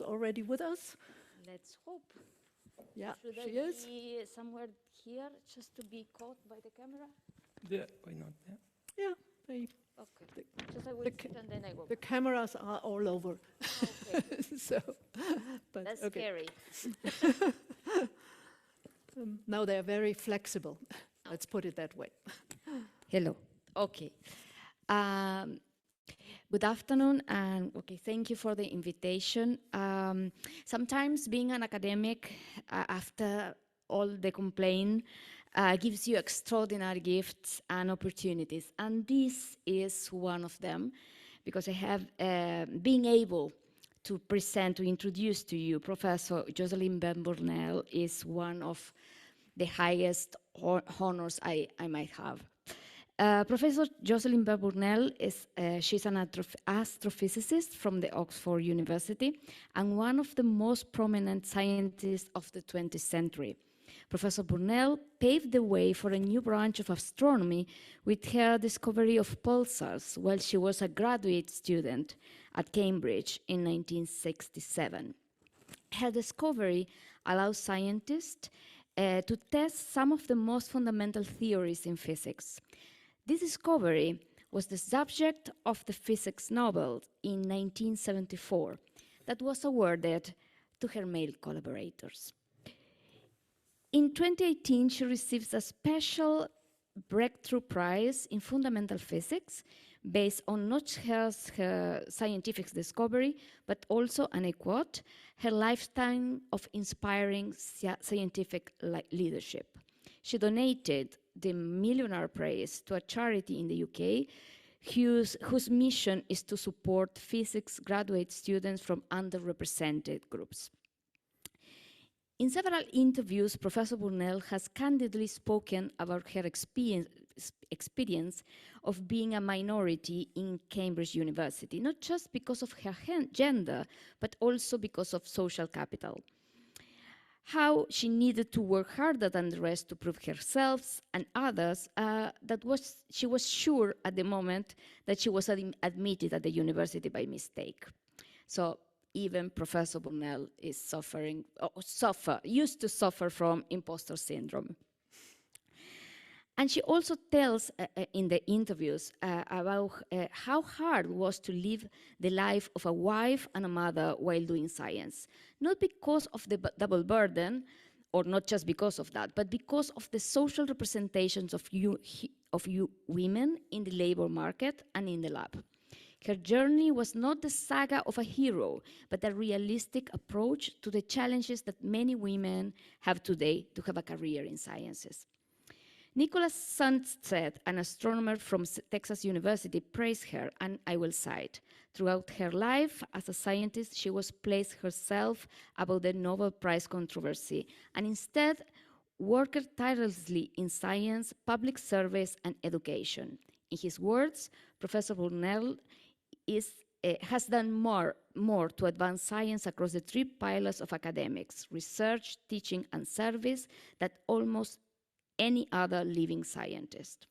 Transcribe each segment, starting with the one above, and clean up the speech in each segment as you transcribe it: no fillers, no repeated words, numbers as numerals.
already with us? Let's hope. Yeah, Should she I is. be somewhere here just to be caught by the camera? Yeah, why not? Yeah. Yeah, they, Okay. Just I will sit and then I go. the cameras are all over. Okay. So, but That's okay. scary. Now they're very flexible. Let's put it that way. Hello. Okay. Good afternoon, and okay, thank you for the invitation. Sometimes being an academic, after all the complaint, gives you extraordinary gifts and opportunities, and this is one of them, because I have being able to present, to introduce to you Professor Jocelyn Burnell is one of the highest honors I might have. Professor Jocelyn Burnell she's an astrophysicist from the Oxford University and one of the most prominent scientists of the 20th century. Professor Burnell paved the way for a new branch of astronomy with her discovery of pulsars while she was a graduate student at Cambridge in 1967. Her discovery allows scientists to test some of the most fundamental theories in physics. This discovery was the subject of the physics Nobel in 1974 that was awarded to her male collaborators. In 2018, she receives a special breakthrough prize in fundamental physics based on not just her scientific discovery, but also, and I quote, her lifetime of inspiring scientific leadership. She donated the Millionaire Prize to a charity in the UK whose mission is to support physics graduate students from underrepresented groups. In several interviews, Professor Burnell has candidly spoken about her experience of being a minority in Cambridge University, not just because of her gender, but also because of social capital. How she needed to work harder than the rest to prove herself and others she was sure at the moment that she was admitted at the university by mistake. So even Professor Burnell is used to suffer from imposter syndrome. And she also tells in the interviews about how hard it was to live the life of a wife and a mother while doing science. Not because of the double burden, or not just because of that, but because of the social representations of you women in the labor market and in the lab. Her journey was not the saga of a hero, but a realistic approach to the challenges that many women have today to have a career in sciences. Nicholas Sunstead, an astronomer from Texas University, praised her, and I will cite, throughout her life as a scientist, she was placed herself above the Nobel Prize controversy, and instead worked tirelessly in science, public service, and education. In his words, Professor Burnell has done more to advance science across the three pillars of academics, research, teaching, and service that almost any other living scientist.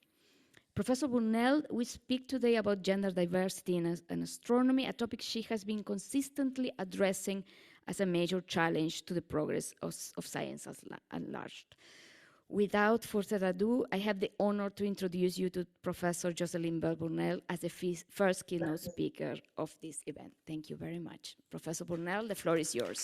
Professor Burnell, we speak today about gender diversity in astronomy, a topic she has been consistently addressing as a major challenge to the progress of science at large. Without further ado, I have the honor to introduce you to Professor Jocelyn Burnell as the first keynote speaker of this event. Thank you very much. Professor Burnell, the floor is yours.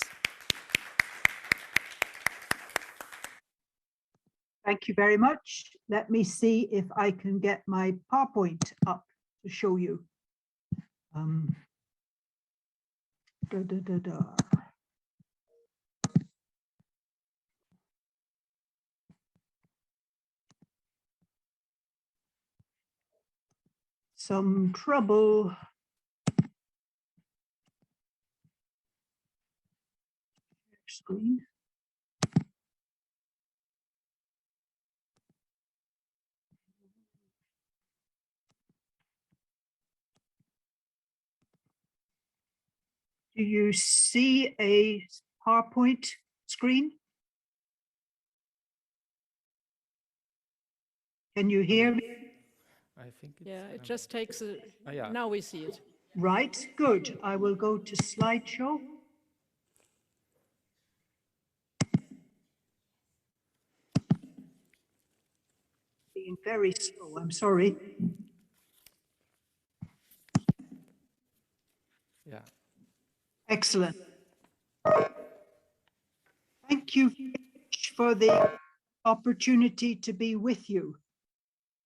Thank you very much. Let me see if I can get my PowerPoint up to show you. Some trouble. Screen. Do you see a PowerPoint screen? Can you hear me? I think it's, Yeah, it just takes a, yeah. now we see it. Right, good. I will go to slideshow. being very slow. I'm sorry. Yeah. Excellent. Thank you for the opportunity to be with you.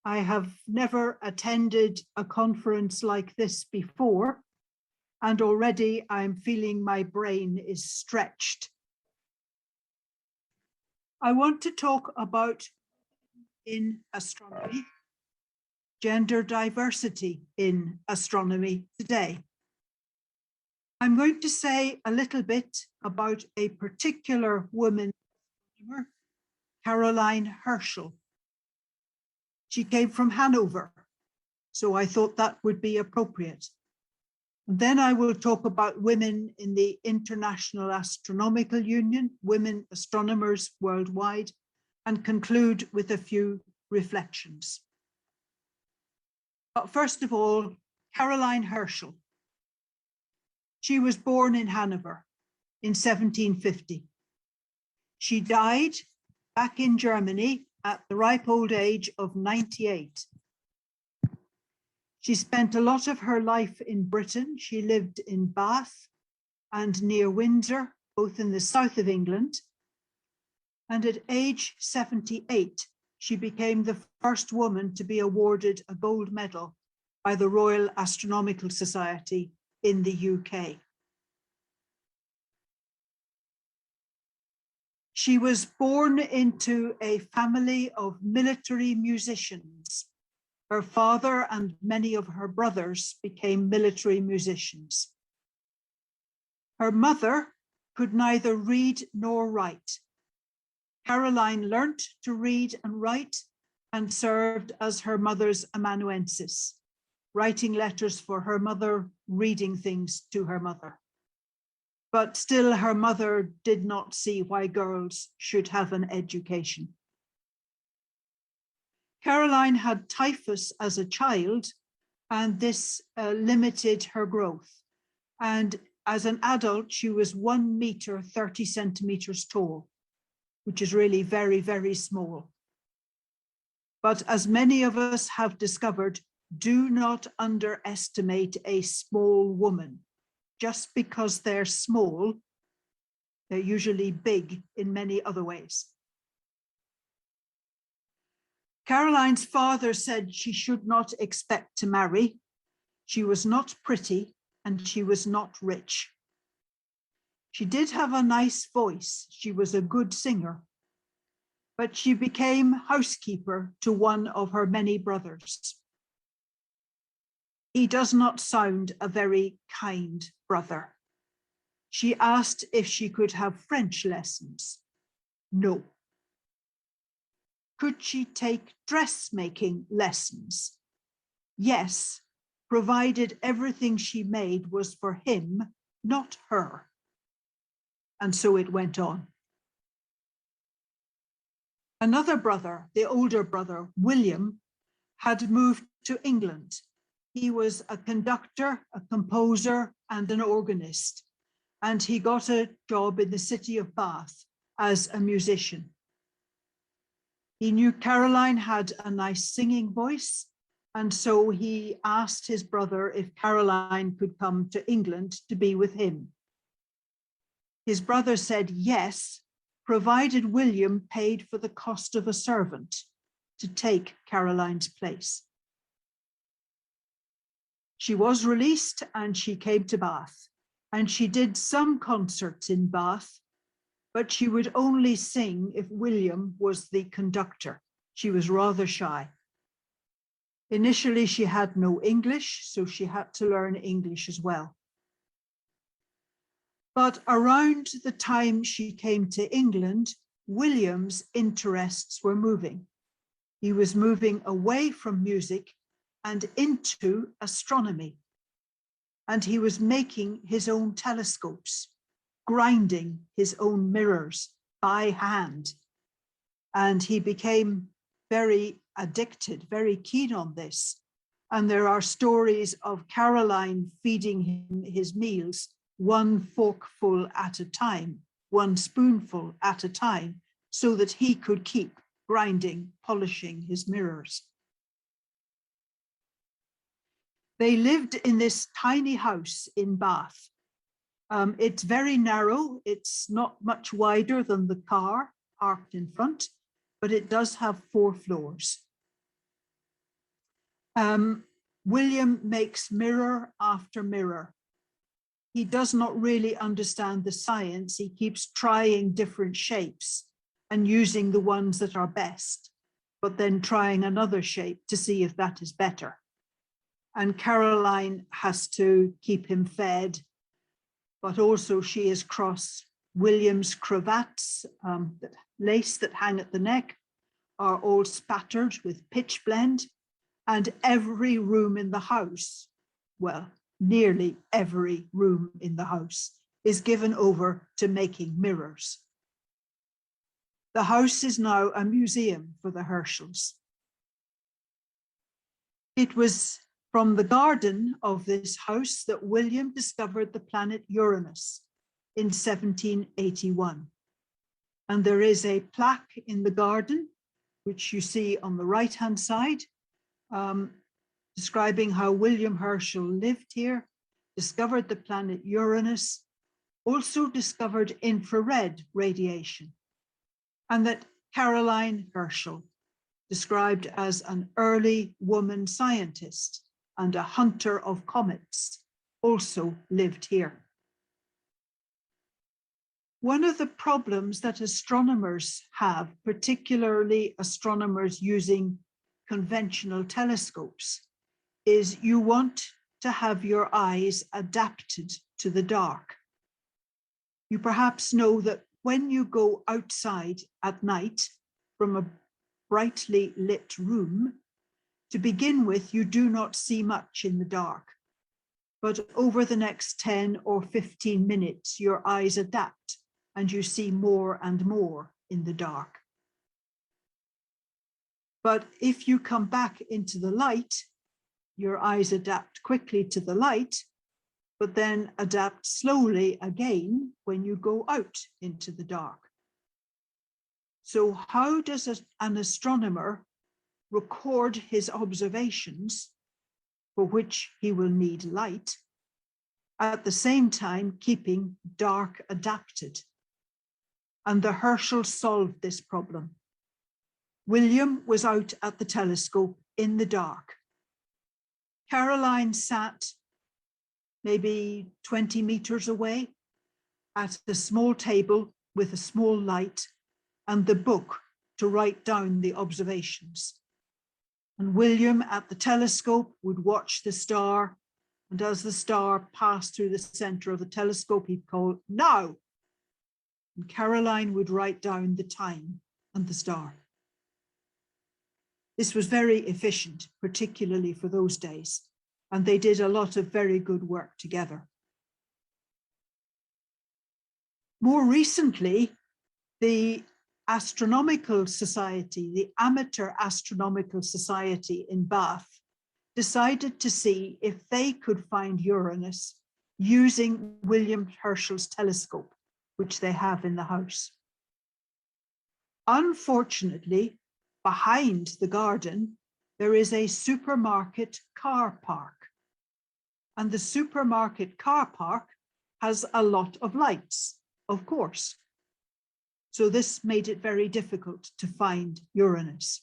I have never attended a conference like this before, and already I'm feeling my brain is stretched. I want to talk about in astronomy, gender diversity in astronomy today. I'm going to say a little bit about a particular woman, Caroline Herschel. She came from Hanover, so I thought that would be appropriate. And then I will talk about women in the International Astronomical Union, women astronomers worldwide, and conclude with a few reflections. But first of all, Caroline Herschel. She was born in Hanover in 1750. She died back in Germany at the ripe old age of 98. She spent a lot of her life in Britain. She lived in Bath and near Windsor, both in the south of England. And at age 78, she became the first woman to be awarded a gold medal by the Royal Astronomical Society in the UK. She was born into a family of military musicians. Her father and many of her brothers became military musicians. Her mother could neither read nor write. Caroline learnt to read and write and served as her mother's amanuensis, writing letters for her mother, reading things to her mother. But still her mother did not see why girls should have an education. Caroline had typhus as a child, and this limited her growth. And as an adult, she was 1 meter, 30 centimeters tall, which is really very, very small. But as many of us have discovered, do not underestimate a small woman. Just because they're small, they're usually big in many other ways. Caroline's father said she should not expect to marry. She was not pretty and she was not rich. She did have a nice voice. She was a good singer, but she became housekeeper to one of her many brothers. He does not sound a very kind brother. She asked if she could have French lessons. No. Could she take dressmaking lessons? Yes, provided everything she made was for him, not her. And so it went on. Another brother, the older brother, William, had moved to England. He was a conductor, a composer, and an organist, and he got a job in the city of Bath as a musician. He knew Caroline had a nice singing voice, and so he asked his brother if Caroline could come to England to be with him. His brother said yes, provided William paid for the cost of a servant to take Caroline's place. She was released and she came to Bath, and she did some concerts in Bath, but she would only sing if William was the conductor. She was rather shy. Initially, she had no English, so she had to learn English as well. But around the time she came to England, William's interests were moving. He was moving away from music and into astronomy. And he was making his own telescopes, grinding his own mirrors by hand. And he became very addicted, very keen on this. And there are stories of Caroline feeding him his meals, one forkful at a time, one spoonful at a time, so that he could keep grinding, polishing his mirrors. They lived in this tiny house in Bath. It's very narrow. It's not much wider than the car parked in front, but it does have 4 floors. William makes mirror after mirror. He does not really understand the science. He keeps trying different shapes and using the ones that are best, but then trying another shape to see if that is better. And Caroline has to keep him fed, but also she is cross. William's cravats, lace that hang at the neck, are all spattered with pitch blende, and every room in the house, well, nearly every room in the house, is given over to making mirrors. The house is now a museum for the Herschels. It was from the garden of this house that William discovered the planet Uranus in 1781. And there is a plaque in the garden, which you see on the right-hand side, describing how William Herschel lived here, discovered the planet Uranus, also discovered infrared radiation, and that Caroline Herschel, described as an early woman scientist and a hunter of comets, also lived here. One of the problems that astronomers have, particularly astronomers using conventional telescopes, is you want to have your eyes adapted to the dark. You perhaps know that when you go outside at night from a brightly lit room, to begin with, you do not see much in the dark. But over the next 10 or 15 minutes, your eyes adapt and you see more and more in the dark. But if you come back into the light, your eyes adapt quickly to the light, but then adapt slowly again when you go out into the dark. So how does an astronomer record his observations, for which he will need light, at the same time keeping dark adapted? And the Herschels solved this problem. William was out at the telescope in the dark. Caroline sat maybe 20 meters away at the small table with a small light and the book to write down the observations. And William at the telescope would watch the star, and as the star passed through the center of the telescope, he'd call, "Now!" And Caroline would write down the time and the star. This was very efficient, particularly for those days, and they did a lot of very good work together. More recently, the Astronomical Society, the Amateur Astronomical Society in Bath, decided to see if they could find Uranus using William Herschel's telescope, which they have in the house. Unfortunately, behind the garden, there is a supermarket car park. And the supermarket car park has a lot of lights, of course. So this made it very difficult to find Uranus.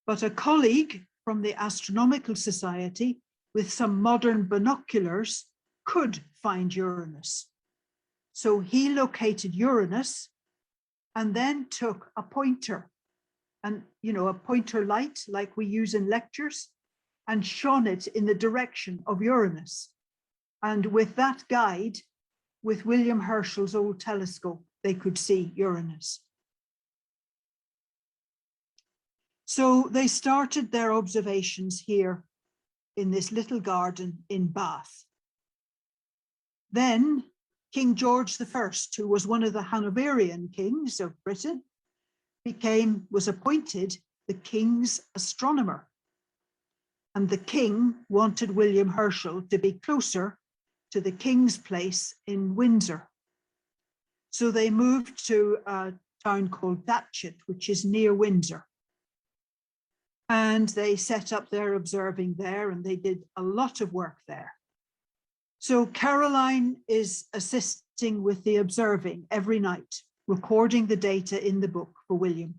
But a colleague from the Astronomical Society with some modern binoculars could find Uranus. So he located Uranus and then took a pointer, and a pointer light like we use in lectures, and shone it in the direction of Uranus. And with that guide, with William Herschel's old telescope, they could see Uranus. So they started their observations here in this little garden in Bath. Then King George I, who was one of the Hanoverian kings of Britain, was appointed the king's astronomer. And the king wanted William Herschel to be closer to the king's place in Windsor. So they moved to a town called Datchet, which is near Windsor. And they set up their observing there, and they did a lot of work there. So Caroline is assisting with the observing every night, recording the data in the book for William.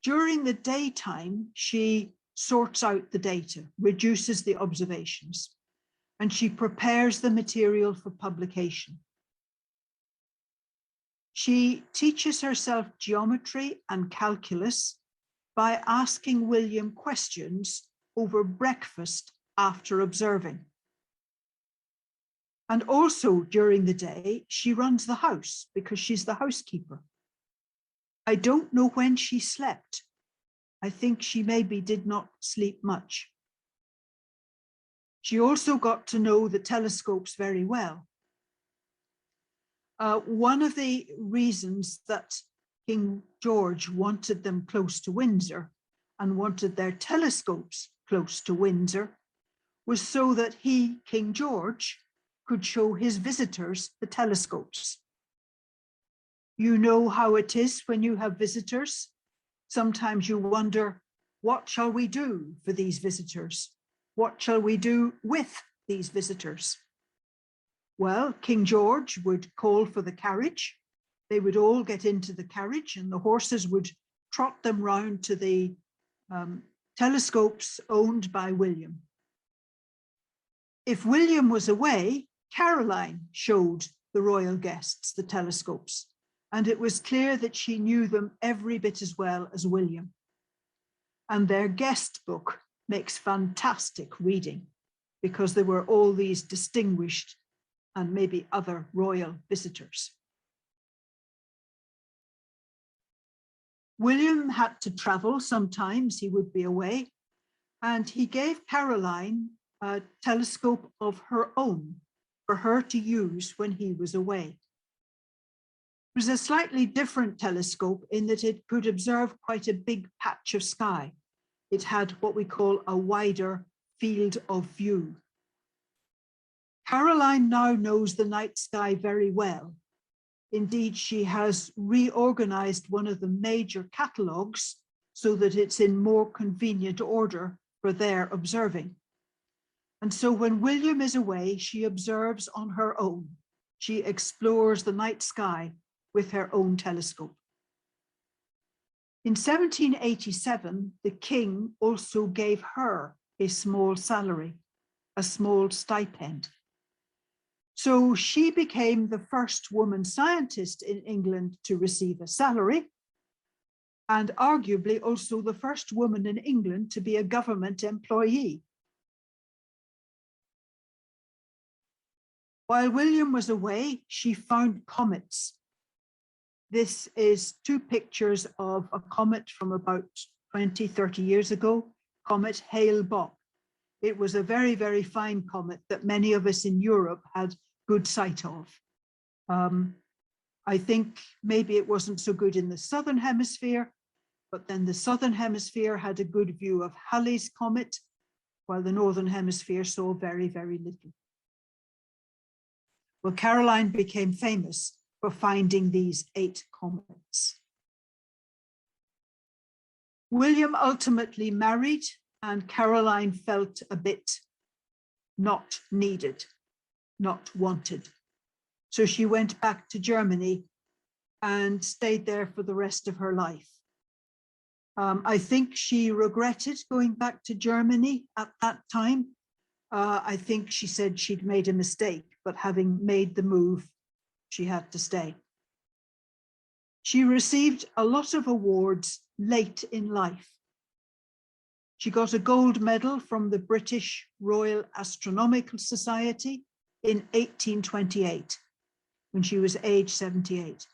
During the daytime, she sorts out the data, reduces the observations, and she prepares the material for publication. She teaches herself geometry and calculus by asking William questions over breakfast after observing. And also during the day, she runs the house because she's the housekeeper. I don't know when she slept. I think she maybe did not sleep much. She also got to know the telescopes very well. One of the reasons that King George wanted them close to Windsor and wanted their telescopes close to Windsor was so that he, King George, could show his visitors the telescopes. You know how it is when you have visitors. Sometimes you wonder, what shall we do for these visitors? What shall we do with these visitors? Well, King George would call for the carriage. They would all get into the carriage and the horses would trot them round to the telescopes owned by William. If William was away, Caroline showed the royal guests the telescopes, and it was clear that she knew them every bit as well as William. And their guest book makes fantastic reading because there were all these distinguished and maybe other royal visitors. William had to travel sometimes, he would be away, and he gave Caroline a telescope of her own for her to use when he was away. It was a slightly different telescope in that it could observe quite a big patch of sky. It had what we call a wider field of view. Caroline now knows the night sky very well. Indeed, she has reorganized one of the major catalogues so that it's in more convenient order for their observing. And so when William is away, she observes on her own. She explores the night sky with her own telescope. In 1787, the king also gave her a small salary, a small stipend. So she became the first woman scientist in England to receive a salary, and arguably also the first woman in England to be a government employee. While William was away, she found comets. This is two pictures of a comet from about 20, 30 years ago, comet Hale-Bopp. It was a very, very fine comet that many of us in Europe had good sight of. I think maybe it wasn't so good in the southern hemisphere, but then the southern hemisphere had a good view of Halley's comet, while the northern hemisphere saw very, very little. Well, Caroline became famous for finding these 8 comets. William ultimately married, and Caroline felt a bit not needed, not wanted. So she went back to Germany and stayed there for the rest of her life. I think she regretted going back to Germany at that time. I think she said she'd made a mistake, but having made the move, she had to stay. She received a lot of awards late in life. She got a gold medal from the British Royal Astronomical Society in 1828, when she was age 78.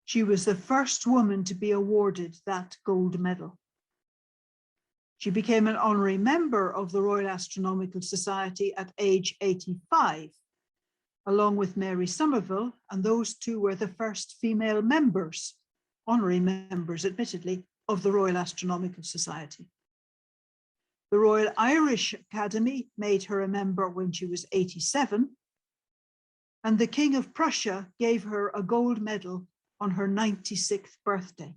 She was the first woman to be awarded that gold medal. She became an honorary member of the Royal Astronomical Society at age 85, along with Mary Somerville, and those two were the first female members, honorary members, admittedly, of the Royal Astronomical Society. The Royal Irish Academy made her a member when she was 87, and the King of Prussia gave her a gold medal on her 96th birthday.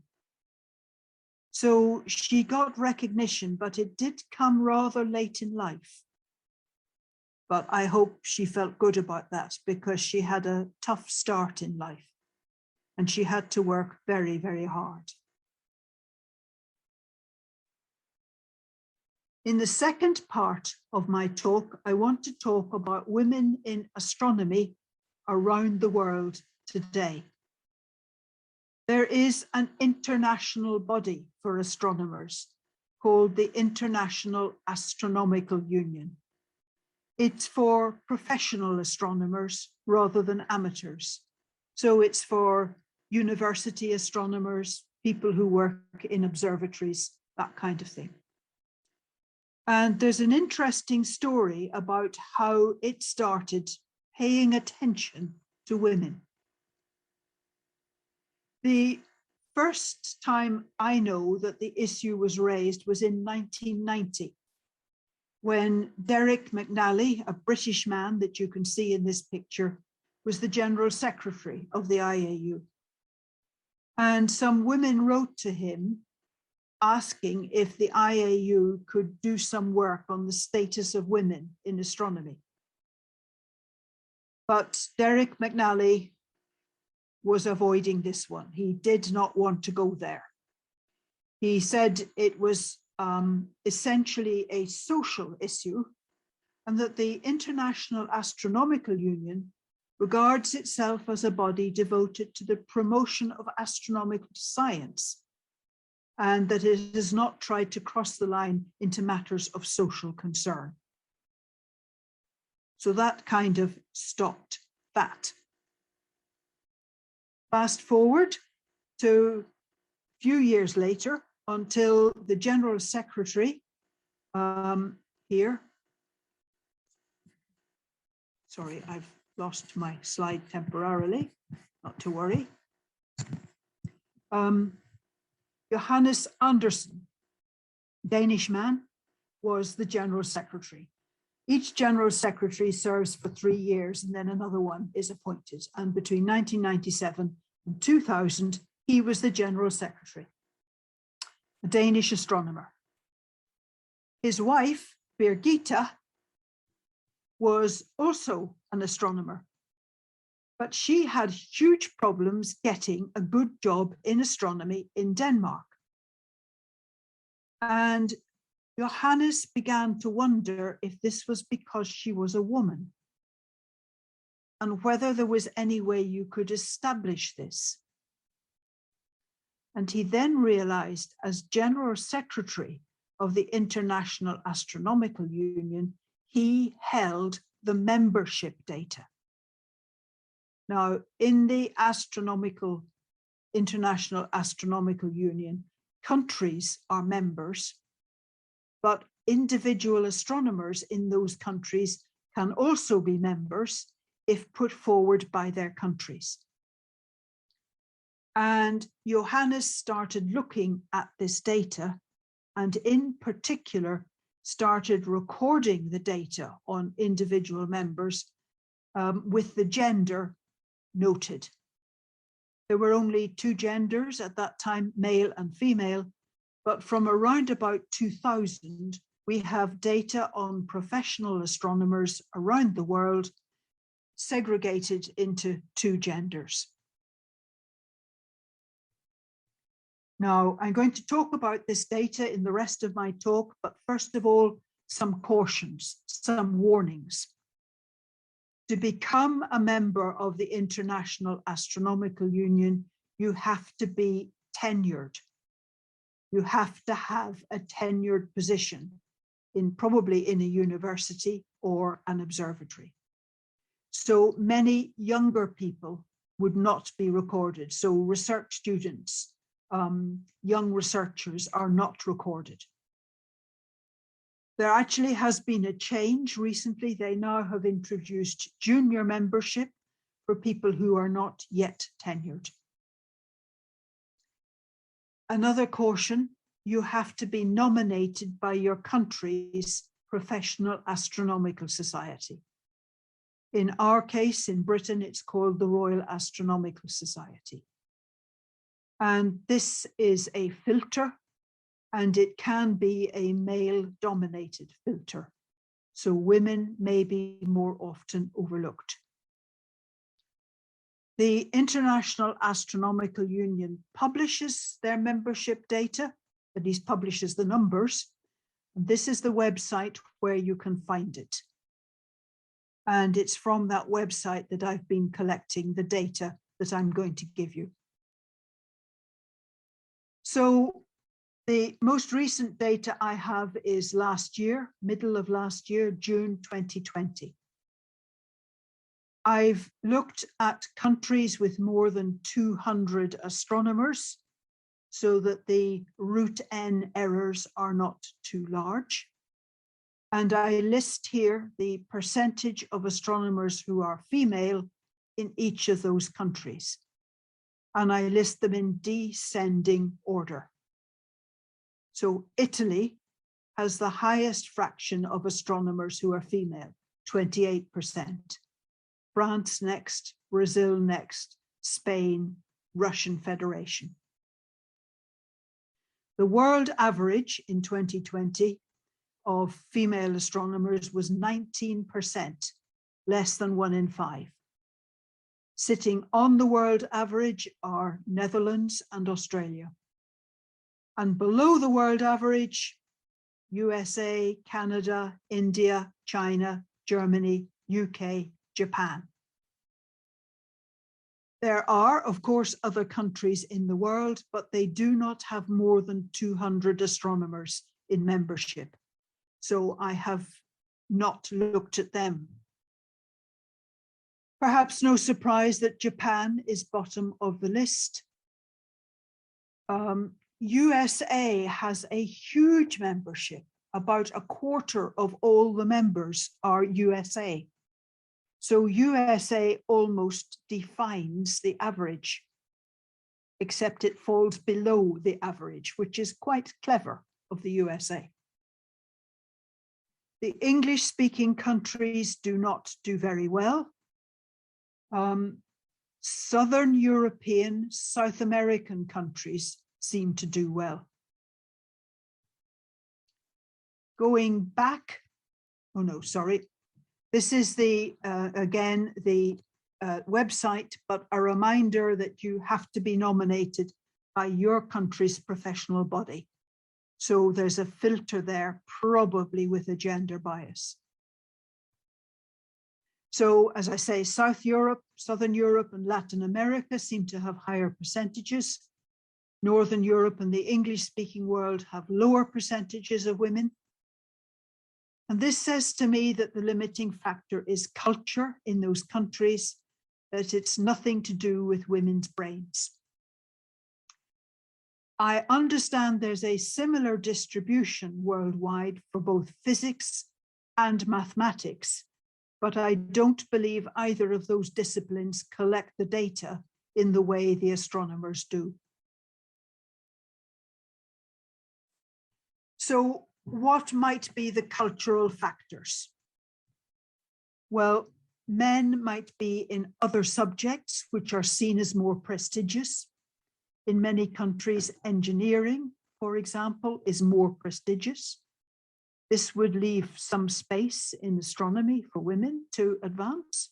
So she got recognition, but it did come rather late in life. But I hope she felt good about that, because she had a tough start in life and she had to work very, very hard. In the second part of my talk, I want to talk about women in astronomy around the world today. There is an international body for astronomers called the International Astronomical Union. It's for professional astronomers rather than amateurs. So it's for university astronomers, people who work in observatories, that kind of thing. And there's an interesting story about how it started paying attention to women. The first time I know that the issue was raised was in 1990, when Derek McNally, a British man that you can see in this picture, was the General Secretary of the IAU. And some women wrote to him asking if the IAU could do some work on the status of women in astronomy. But Derek McNally was avoiding this one. He did not want to go there. He said it was essentially a social issue, and that the International Astronomical Union regards itself as a body devoted to the promotion of astronomical science, and that it has not tried to cross the line into matters of social concern. So that kind of stopped that. Fast forward to a few years later, until the General Secretary here, sorry, I've lost my slide temporarily, not to worry. Johannes Andersen, Danish man, was the General Secretary. Each General Secretary serves for 3 years and then another one is appointed. And between 1997 and 2000, he was the General Secretary, a Danish astronomer. His wife, Birgitta, was also an astronomer, but she had huge problems getting a good job in astronomy in Denmark. And Johannes began to wonder if this was because she was a woman and whether there was any way you could establish this. And he then realized, as General Secretary of the International Astronomical Union, he held the membership data. Now, in the International Astronomical Union, countries are members, but individual astronomers in those countries can also be members if put forward by their countries. And Johannes started looking at this data, and in particular started recording the data on individual members with the gender noted. There were only 2 genders at that time, male and female, but from around about 2000, we have data on professional astronomers around the world segregated into 2 genders. Now, I'm going to talk about this data in the rest of my talk, but first of all, some cautions, some warnings. To become a member of the International Astronomical Union, you have to be tenured. You have to have a tenured position probably in a university or an observatory. So many younger people would not be recorded. So research students, young researchers are not recorded. There actually has been a change recently. They now have introduced junior membership for people who are not yet tenured. Another caution, you have to be nominated by your country's professional astronomical society. In our case, in Britain, it's called the Royal Astronomical Society. And this is a filter, and it can be a male-dominated filter. So women may be more often overlooked. The International Astronomical Union publishes their membership data, at least publishes the numbers. And this is the website where you can find it. And it's from that website that I've been collecting the data that I'm going to give you. So the most recent data I have is last year, middle of last year, June 2020. I've looked at countries with more than 200 astronomers so that the root N errors are not too large. And I list here the percentage of astronomers who are female in each of those countries. And I list them in descending order. So Italy has the highest fraction of astronomers who are female, 28%. France next, Brazil next, Spain, Russian Federation. The world average in 2020 of female astronomers was 19%, less than 1 in 5. Sitting on the world average are Netherlands and Australia. And below the world average, USA, Canada, India, China, Germany, UK, Japan. There are, of course, other countries in the world, but they do not have more than 200 astronomers in membership. So I have not looked at them. Perhaps no surprise that Japan is bottom of the list. USA has a huge membership. About a quarter of all the members are USA. So USA almost defines the average, except it falls below the average, which is quite clever of the USA. The English-speaking countries do not do very well. Southern European, South American countries seem to do well. Going back, oh no, sorry. This is the, again, the website, but a reminder that you have to be nominated by your country's professional body. So there's a filter there, probably with a gender bias. So as I say, South Europe, Southern Europe and Latin America seem to have higher percentages. Northern Europe and the English-speaking world have lower percentages of women. And this says to me that the limiting factor is culture in those countries, that it's nothing to do with women's brains. I understand there's a similar distribution worldwide for both physics and mathematics, but I don't believe either of those disciplines collect the data in the way the astronomers do. So what might be the cultural factors? Well, men might be in other subjects which are seen as more prestigious. In many countries, engineering, for example, is more prestigious. This would leave some space in astronomy for women to advance.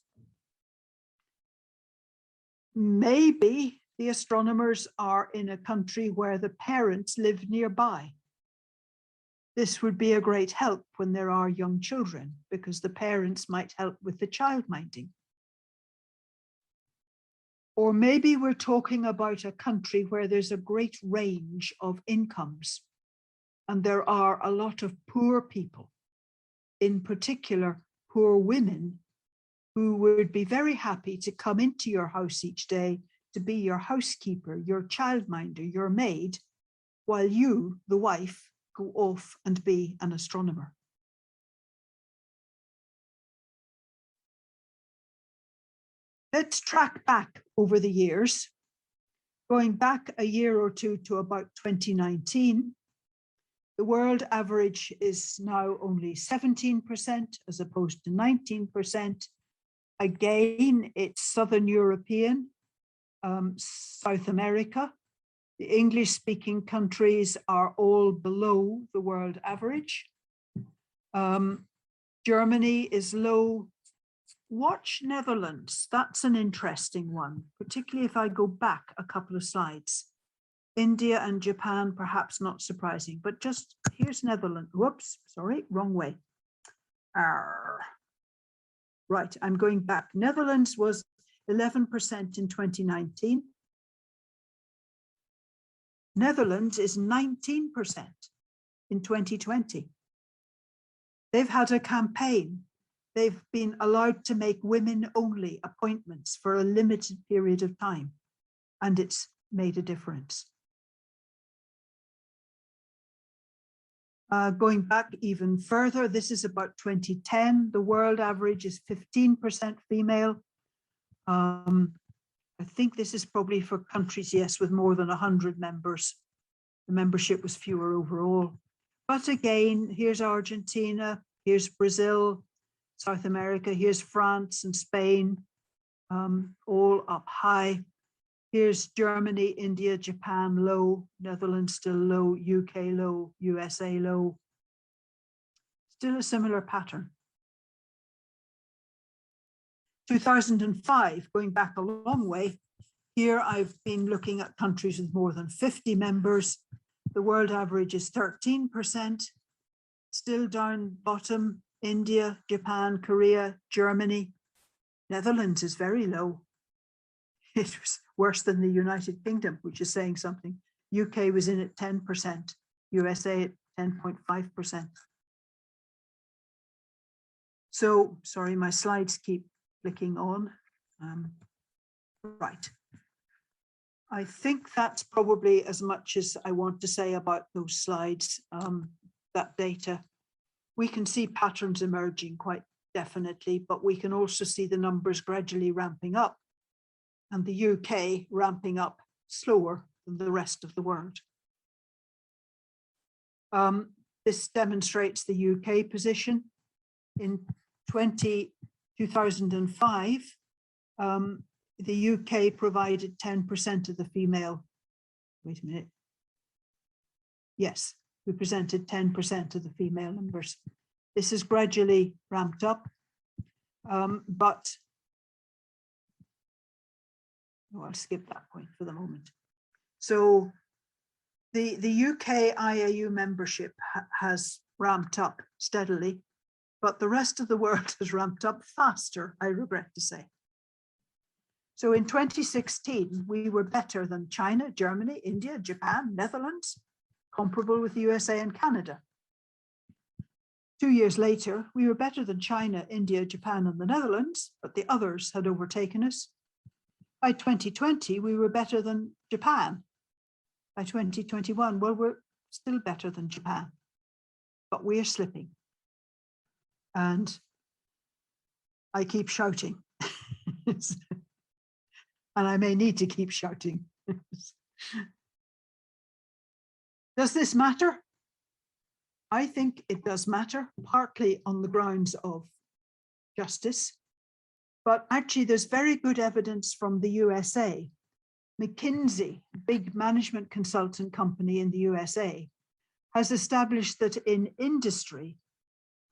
Maybe the astronomers are in a country where the parents live nearby. This would be a great help when there are young children, because the parents might help with the childminding. Or maybe we're talking about a country where there's a great range of incomes, and there are a lot of poor people, in particular poor women, who would be very happy to come into your house each day to be your housekeeper, your childminder, your maid, while you, the wife, go off and be an astronomer. Let's track back over the years. Going back a year or two to about 2019, the world average is now only 17% as opposed to 19%. Again, it's Southern European, South America, The English-speaking countries are all below the world average. Germany is low. Watch Netherlands. That's an interesting one, particularly if I go back a couple of slides. India and Japan, perhaps not surprising, but just here's Netherlands. Whoops, sorry, wrong way. Right, I'm going back. Netherlands was 11% in 2019. Netherlands is 19% in 2020. They've had a campaign. They've been allowed to make women-only appointments for a limited period of time, and it's made a difference. Going back even further, this is about 2010. The world average is 15% female. I think this is probably for countries, yes, with more than 100 members. The membership was fewer overall. But again, here's Argentina, here's Brazil, South America, here's France and Spain, all up high. Here's Germany, India, Japan low, Netherlands still low, UK low, USA low. Still a similar pattern. 2005, going back a long way, here I've been looking at countries with more than 50 members. The world average is 13%. Still down bottom, India, Japan, Korea, Germany. Netherlands is very low. It was worse than the United Kingdom, which is saying something. UK was in at 10%, USA at 10.5%. So, sorry, my slides keep clicking on. Right. I think that's probably as much as I want to say about those slides, that data. We can see patterns emerging quite definitely, but we can also see the numbers gradually ramping up, and the UK ramping up slower than the rest of the world. This demonstrates the UK position. In 2005, the UK provided 10% of the female, wait a minute. Yes, we presented 10% of the female numbers. This has gradually ramped up, but I'll skip that point for the moment. So the UK IAU membership has ramped up steadily, but the rest of the world has ramped up faster, I regret to say. So in 2016, we were better than China, Germany, India, Japan, Netherlands, comparable with the USA and Canada. 2 years later, we were better than China, India, Japan, and the Netherlands, but the others had overtaken us. By 2020, we were better than Japan. By 2021, well, we're still better than Japan, but we are slipping. And I keep shouting. And I may need to keep shouting. Does this matter? I think it does matter, partly on the grounds of justice, but actually there's very good evidence from the USA. McKinsey, big management consultant company in the USA, has established that in industry,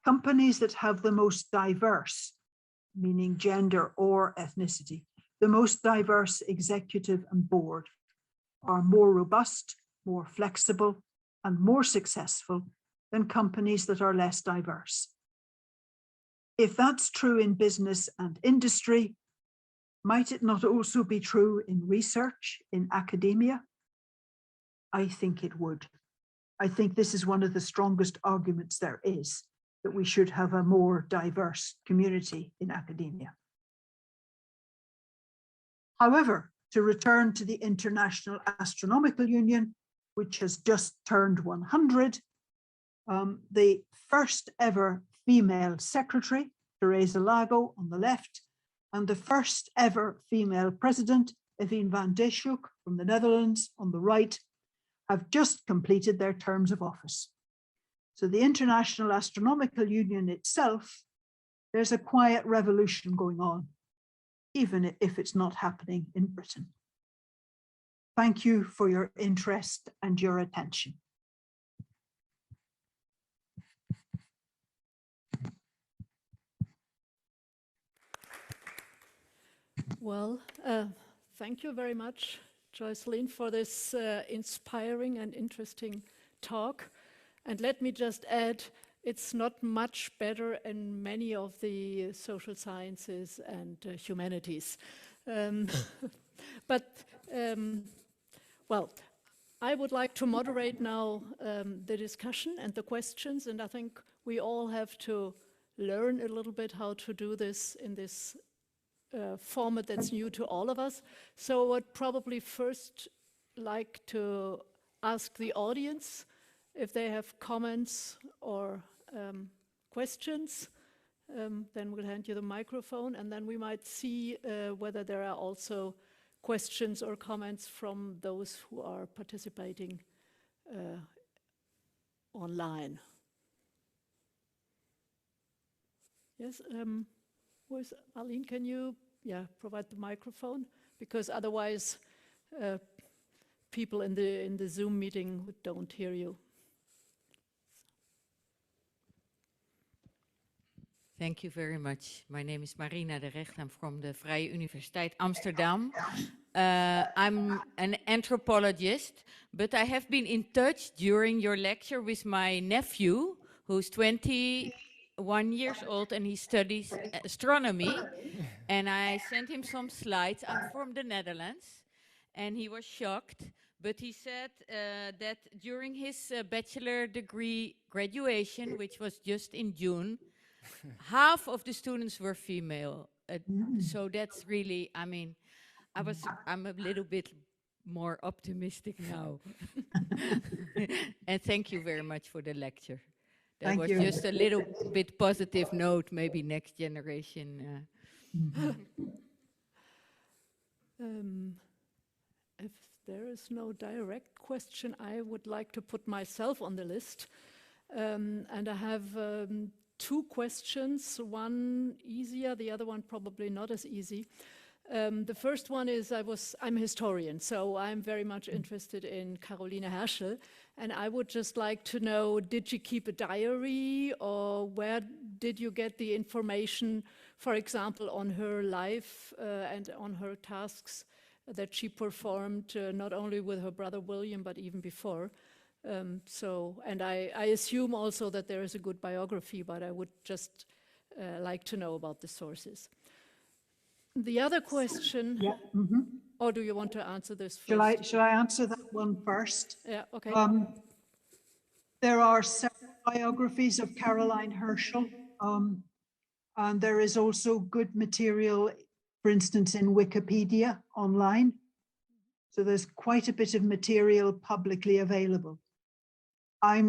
companies that have the most diverse, meaning gender or ethnicity, the most diverse executive and board are more robust, more flexible, and more successful than companies that are less diverse. If that's true in business and industry, might it not also be true in research, in academia? I think it would. I think this is one of the strongest arguments there is, that we should have a more diverse community in academia. However, to return to the International Astronomical Union, which has just turned 100, the first ever female secretary, Teresa Lago on the left, and the first ever female president, Evine van Dijk from the Netherlands on the right, have just completed their terms of office. So the International Astronomical Union itself, there's a quiet revolution going on, even if it's not happening in Britain. Thank you for your interest and your attention. Well, thank you very much, Jocelyn, for this inspiring and interesting talk. And let me just add, it's not much better in many of the social sciences and humanities. Well, I would like to moderate now the discussion and the questions, and I think we all have to learn a little bit how to do this in this format that's new to all of us. So I would probably first like to ask the audience if they have comments or questions. Then we'll hand you the microphone, and then we might see whether there are also questions or comments from those who are participating online. Yes, where's Aline? Can you provide the microphone? Because otherwise people in the Zoom meeting don't hear you. Thank you very much. My name is Marina de Recht. I'm from the Vrije Universiteit Amsterdam. I'm an anthropologist, but I have been in touch during your lecture with my nephew, who's 21 years old, and he studies astronomy. And I sent him some slides. I'm from the Netherlands, and he was shocked. But he said that during his bachelor degree graduation, which was just in June, half of the students were female. So that's really, I mean, I'm a little bit more optimistic now. And thank you very much for the lecture. That Thank was you. just a little bit positive note, maybe next generation. If there is no direct question, I would like to put myself on the list. And I have two questions, one easier, the other one probably not as easy. The first one is I'm a historian, so I'm very much interested in Caroline Herschel, and I would just like to know, did you keep a diary, or where did you get the information, for example, on her life and on her tasks that she performed, not only with her brother William, but even before? And I assume also that there is a good biography, but I would just like to know about the sources. The other question, or do you want to answer this first? Shall I answer that one first? Yeah, okay. There are several biographies of Caroline Herschel, and there is also good material, for instance, in Wikipedia online. So there's quite a bit of material publicly available. I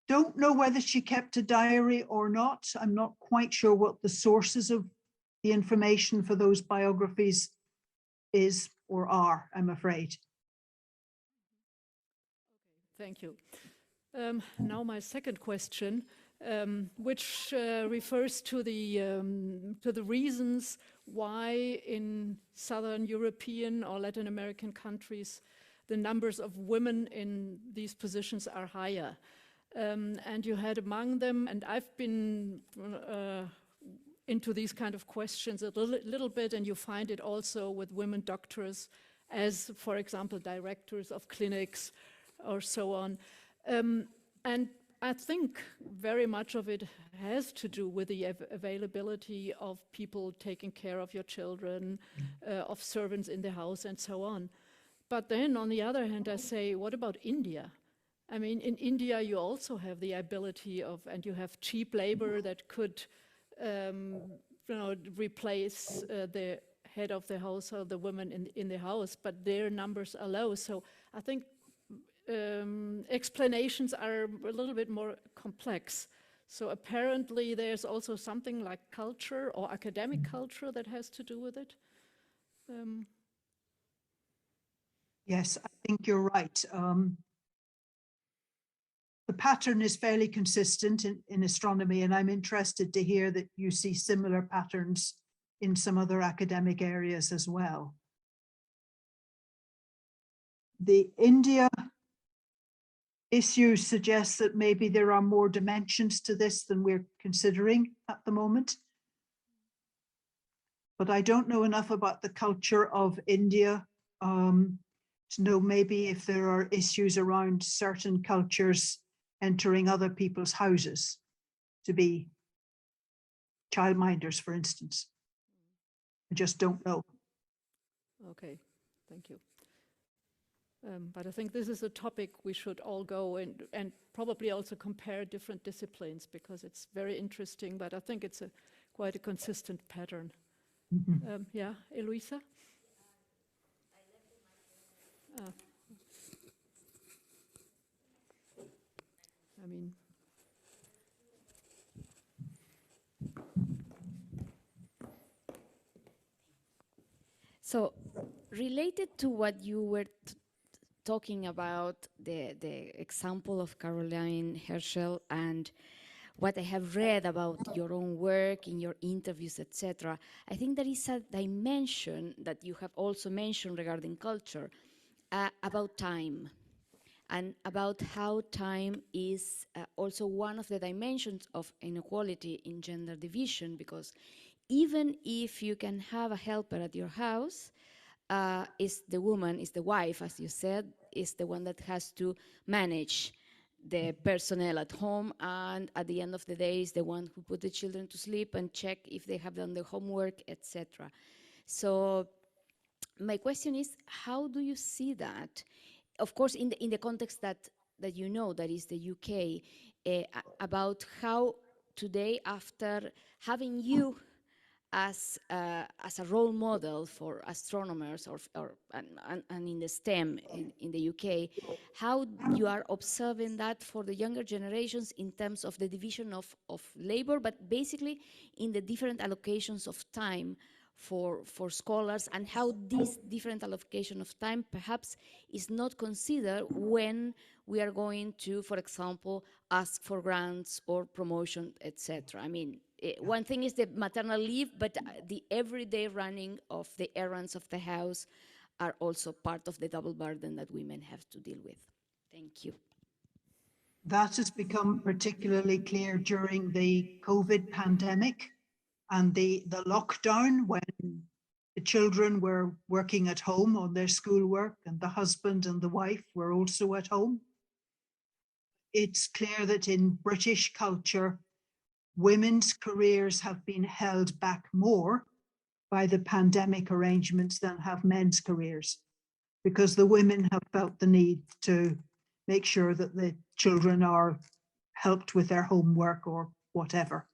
don't know whether she kept a diary or not. I'm not quite sure what the sources of the information for those biographies is or are, I'm afraid. Thank you. Now my second question, which refers to the reasons why in Southern European or Latin American countries the numbers of women in these positions are higher. And you had among them, and I've been into these kind of questions a little bit, and you find it also with women doctors as, for example, directors of clinics or so on. And I think very much of it has to do with the availability of people taking care of your children, of servants in the house and so on. But then on the other hand, I say, what about India? I mean, in India, you also have the ability of, and you have cheap labor that could, replace the head of the household, the women in the house, but their numbers are low. So I think explanations are a little bit more complex. So apparently there's also something like culture or academic culture that has to do with it. Yes, I think you're right. The pattern is fairly consistent in astronomy, and I'm interested to hear that you see similar patterns in some other academic areas as well. the India issue suggests that maybe there are more dimensions to this than we're considering at the moment. But I don't know enough about the culture of India to know maybe if there are issues around certain cultures entering other people's houses to be childminders, for instance. I just don't know. Okay, thank you. But I think this is a topic we should all go and probably also compare different disciplines, because it's very interesting, but I think it's quite a consistent pattern. Yeah, Eloisa? I mean, so related to what you were talking about, the example of Caroline Herschel and what I have read about your own work in your interviews, etc., I think there is a dimension that you have also mentioned regarding culture about time, and about how time is also one of the dimensions of inequality in gender division, because even if you can have a helper at your house, is the woman, is the wife, as you said, is the one that has to manage the personnel at home, and at the end of the day is the one who put the children to sleep and check if they have done the homework, etc. So my question is, how do you see that? Of course, in the context that you know, that is the UK, about how today, after having you as a role model for astronomers and in the STEM in the UK, how you are observing that for the younger generations in terms of the division of labor, but basically in the different allocations of time for scholars, and how this different allocation of time perhaps is not considered when we are going to, for example, ask for grants or promotion, etc. I mean, one thing is the maternal leave, but the everyday running of the errands of the house are also part of the double burden that women have to deal with. Thank you. That has become particularly clear during the COVID pandemic and the lockdown, when the children were working at home on their schoolwork and the husband and the wife were also at home. It's clear that in British culture, women's careers have been held back more by the pandemic arrangements than have men's careers, because the women have felt the need to make sure that the children are helped with their homework or whatever.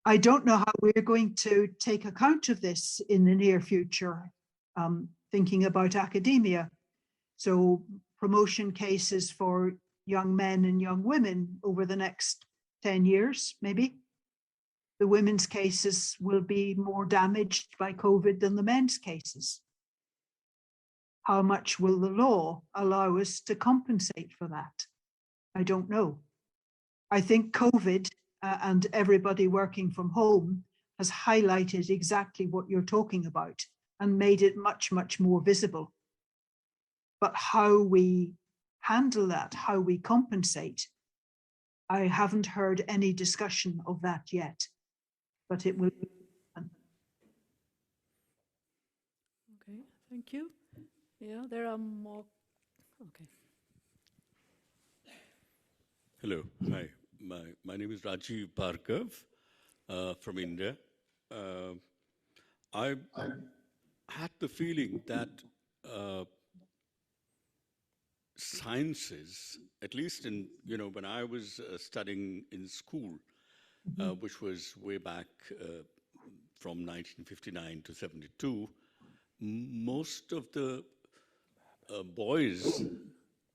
I don't know how we're going to take account of this in the near future, thinking about academia. So promotion cases for young men and young women over the next 10 years, maybe. The women's cases will be more damaged by COVID than the men's cases. How much will the law allow us to compensate for that? I don't know. I think COVID and everybody working from home has highlighted exactly what you're talking about and made it much, much more visible. But how we handle that, how we compensate, I haven't heard any discussion of that yet, but it will. okay, thank you. Yeah, there are more. Okay. Hello, hi. My name is Rajiv Parker from India. I had the feeling that sciences, at least in, when I was studying in school, which was way back from 1959 to 72, most of the boys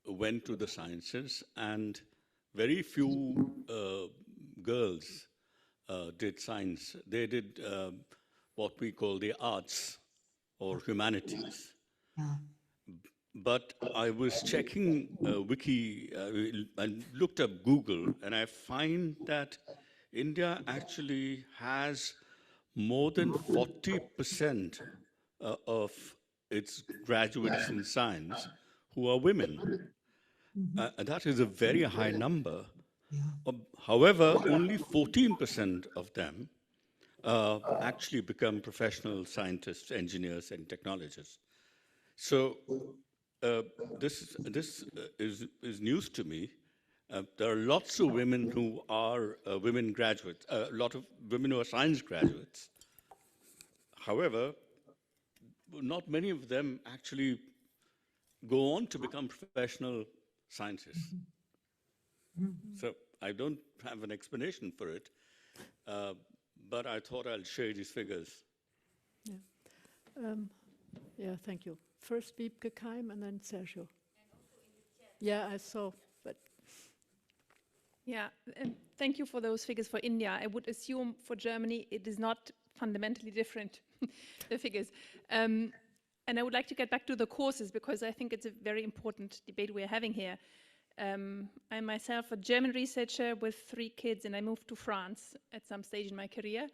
went to the sciences, and very few girls did science. They did what we call the arts or humanities. Yeah. But I was checking Wiki and looked up Google, and I find that India actually has more than 40% of its graduates in science who are women. And that is a very high number. However, only 14% of them actually become professional scientists, engineers, and technologists. So this is news to me. There are lots of women who are women graduates, a lot of women who are science graduates. However, not many of them actually go on to become professional scientists. So I don't have an explanation for it, but I thought I'll share these figures. Yeah, thank you. First Wiebke Keim and then Sergio. Yeah, I saw, but Yeah, thank you for those figures for India. I would assume for Germany it is not fundamentally different, the figures. And I would like to get back to the courses because I think it's a very important debate we're having here. I'm myself a German researcher with 3 kids, and I moved to France at some stage in my career.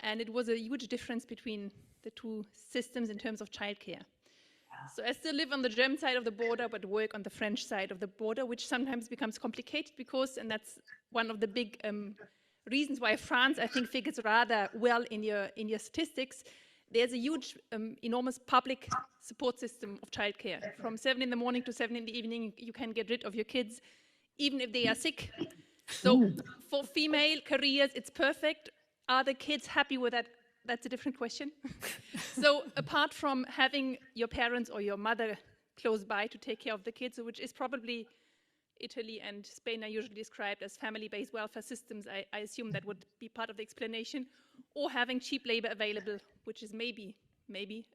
And it was a huge difference between the 2 systems in terms of childcare. So I still live on the German side of the border, but work on the French side of the border, which sometimes becomes complicated because, and that's one of the big reasons why France, I think, figures rather well in your statistics. There's a huge, enormous public support system of childcare. From 7 in the morning to 7 in the evening, you can get rid of your kids, even if they are sick. So for female careers, it's perfect. Are the kids happy with that? That's a different question. So apart from having your parents or your mother close by to take care of the kids, which is probably Italy and Spain are usually described as family-based welfare systems, I assume that would be part of the explanation, or having cheap labor available, which is maybe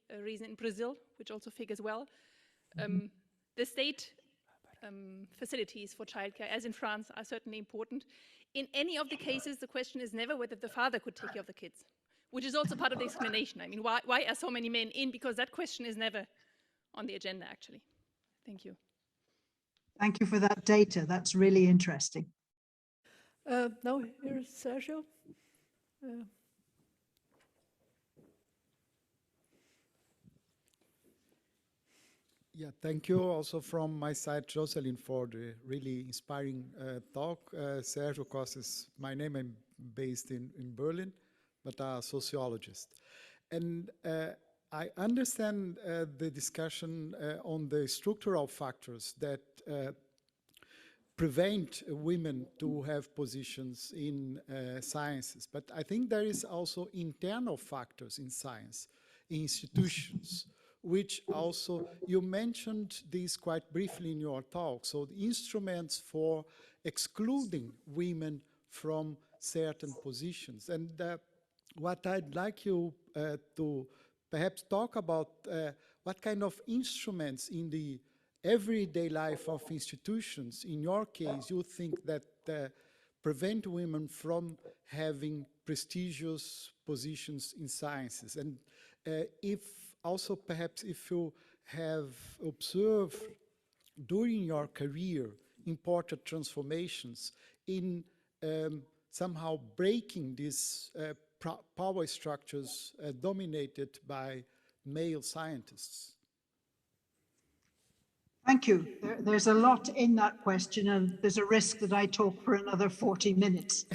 a reason in Brazil, which also figures well. The state facilities for childcare, as in France, are certainly important. In any of the cases, the question is never whether the father could take care of the kids, which is also part of the explanation. I mean, why are so many men in? Because that question is never on the agenda, actually. Thank you. Thank you for that data. That's really interesting. now here's Sergio. Yeah, thank you also from my side, Jocelyn, for the really inspiring talk. Sergio, of course, is my name. I'm based in Berlin, but a sociologist. And I understand the discussion on the structural factors that prevent women to have positions in sciences. But I think there is also internal factors in science, in institutions, which also, you mentioned this quite briefly in your talk, so the instruments for excluding women from certain positions. And what I'd like you to perhaps talk about, what kind of instruments in the everyday life of institutions, in your case, you think that prevent women from having prestigious positions in sciences? And if also perhaps if you have observed during your career important transformations in somehow breaking these power structures dominated by male scientists. Thank you. There's a lot in that question, and there's a risk that I talk for another 40 minutes.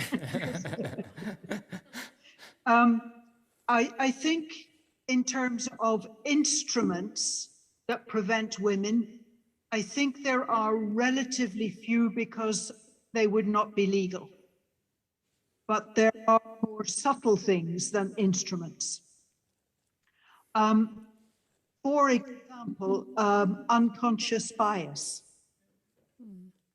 I think in terms of instruments that prevent women, I think there are relatively few because they would not be legal. But there are more subtle things than instruments. For example, unconscious bias.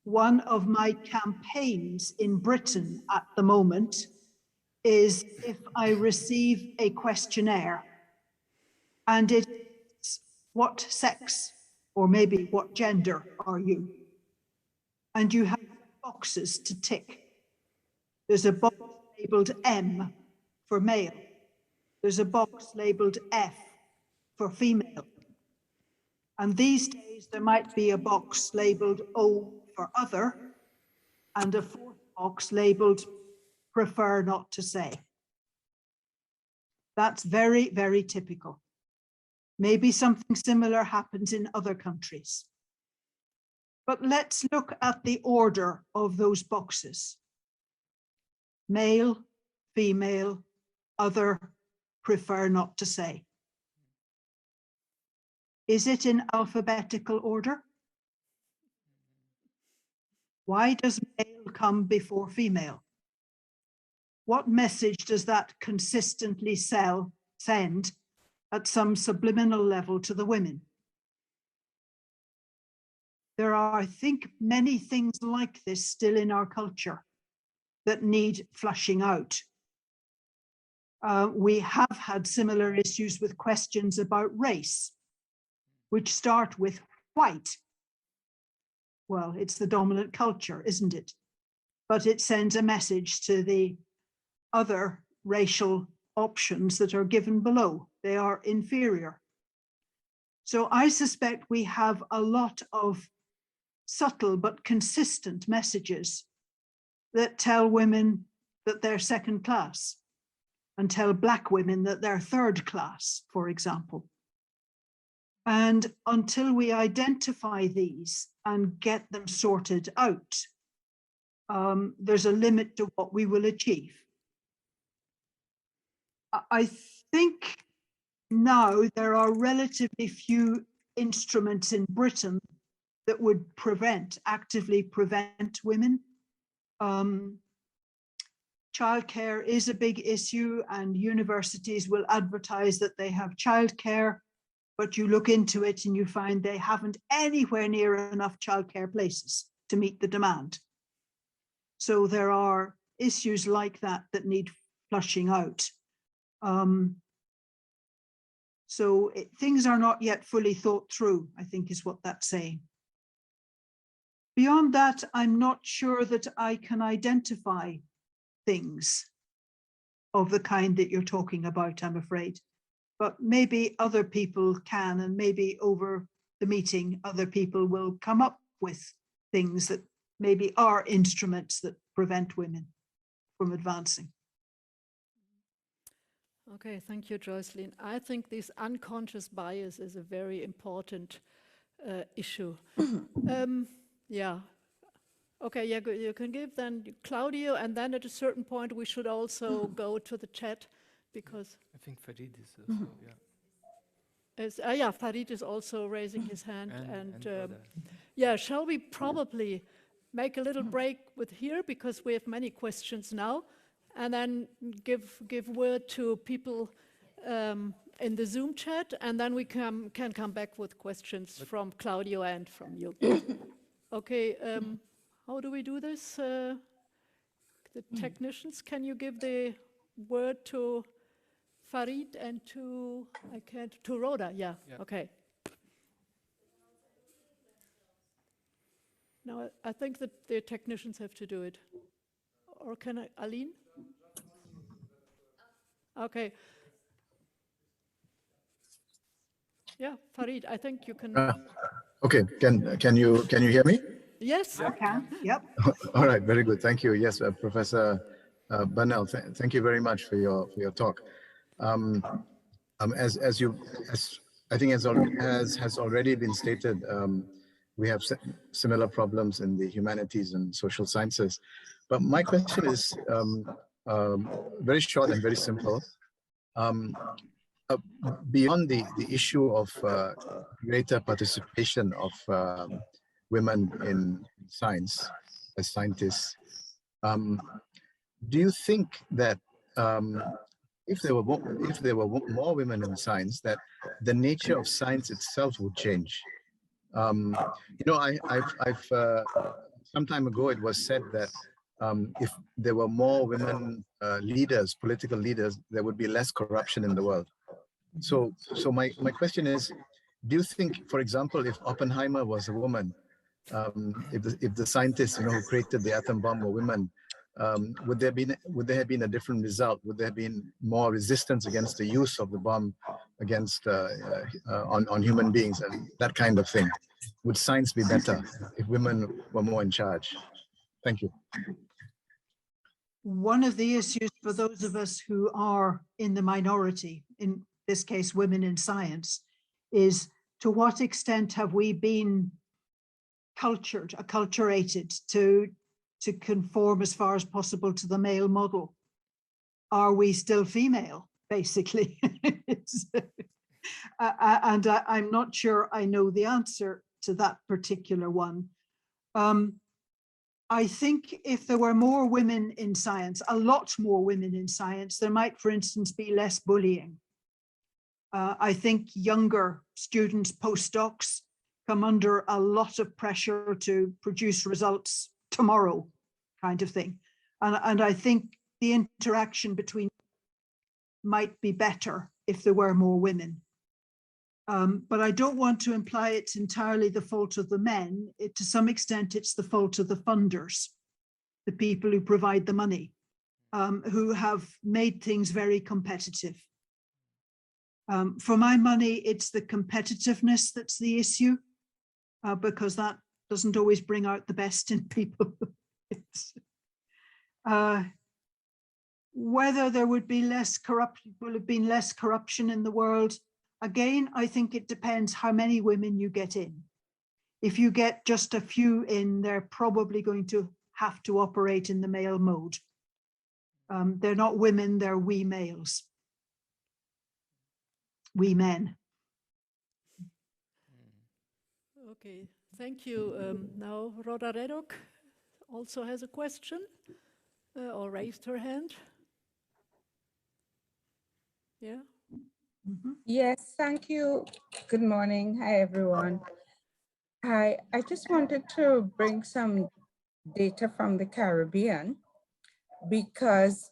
One of my campaigns in Britain at the moment is if I receive a questionnaire and it's what sex or maybe what gender are you? And you have boxes to tick. There's a box labeled M for male. There's a box labeled F for female. And these days there might be a box labeled O for other and a 4th box labeled prefer not to say. That's very, very typical. Maybe something similar happens in other countries. But let's look at the order of those boxes. Male, female, other, prefer not to say. Is it in alphabetical order? Why does male come before female? What message does that consistently send at some subliminal level to the women? There are, I think, many things like this still in our culture that need flushing out. We have had similar issues with questions about race, which start with white. Well, it's the dominant culture, isn't it? But it sends a message to the other racial options that are given below. They are inferior. So I suspect we have a lot of subtle but consistent messages that tell women that they're second class and tell Black women that they're third class, for example. And until we identify these and get them sorted out, there's a limit to what we will achieve. I think now there are relatively few instruments in Britain that would actively prevent women. Childcare is a big issue, and universities will advertise that they have childcare, but you look into it and you find they haven't anywhere near enough childcare places to meet the demand. So there are issues like that that need flushing out. Things are not yet fully thought through, I think is what that's saying. Beyond that, I'm not sure that I can identify things of the kind that you're talking about, I'm afraid. But maybe other people can, and maybe over the meeting, other people will come up with things that maybe are instruments that prevent women from advancing. Okay, thank you, Jocelyn. I think this unconscious bias is a very important issue. Yeah. Okay, yeah, you can give then Claudio, and then at a certain point we should also go to the chat, because I think Farid is also, yeah, Farid is also raising his hand, and Rhoda. yeah, shall we probably make a little break with here, because we have many questions now, and then give word to people in the Zoom chat, and then we can come back with questions from Claudio and from you. Okay, how do we do this? The technicians, can you give the word to Farid and to Rhoda? Yeah. Okay. No, I think that the technicians have to do it. Or can I, Aline? Okay. Yeah, Farid, I think you can. Okay, can you hear me? Yes. I can, yep. All right, very good. Thank you. Yes, Professor Burnell, thank you very much for your talk. As I think has already been stated, we have similar problems in the humanities and social sciences. But my question is very short and very simple. Beyond the issue of greater participation of women in science as scientists, do you think that if there were more women in science, that the nature of science itself would change? You know, I've some time ago it was said that if there were more women leaders, political leaders, there would be less corruption in the world. So my question is, do you think, for example, if Oppenheimer was a woman, if the scientists who created the atom bomb were women, would there have been a different result? Would there have been more resistance against the use of the bomb against on human beings and that kind of thing? Would science be better if women were more in charge? Thank you. One of the issues for those of us who are in the minority, in this case, women in science, is to what extent have we been acculturated to conform as far as possible to the male model? Are we still female, basically? And I'm not sure I know the answer to that particular one. I think if there were more women in science, a lot more women in science, there might, for instance, be less bullying. I think younger students, postdocs, come under a lot of pressure to produce results tomorrow, kind of thing. And I think the interaction between might be better if there were more women. But I don't want to imply it's entirely the fault of the men. To some extent, it's the fault of the funders, the people who provide the money, who have made things very competitive. For my money, it's the competitiveness that's the issue, because that doesn't always bring out the best in people. Whether there would be less corruption, will have been less corruption in the world. Again, I think it depends how many women you get in. If you get just a few in, they're probably going to have to operate in the male mode. They're not women, they're we males. We men. Okay, thank you. Now Rhoda Reddock also has a question or raised her hand. Yeah. Yes, thank you. Good morning. Hi, everyone. I just wanted to bring some data from the Caribbean because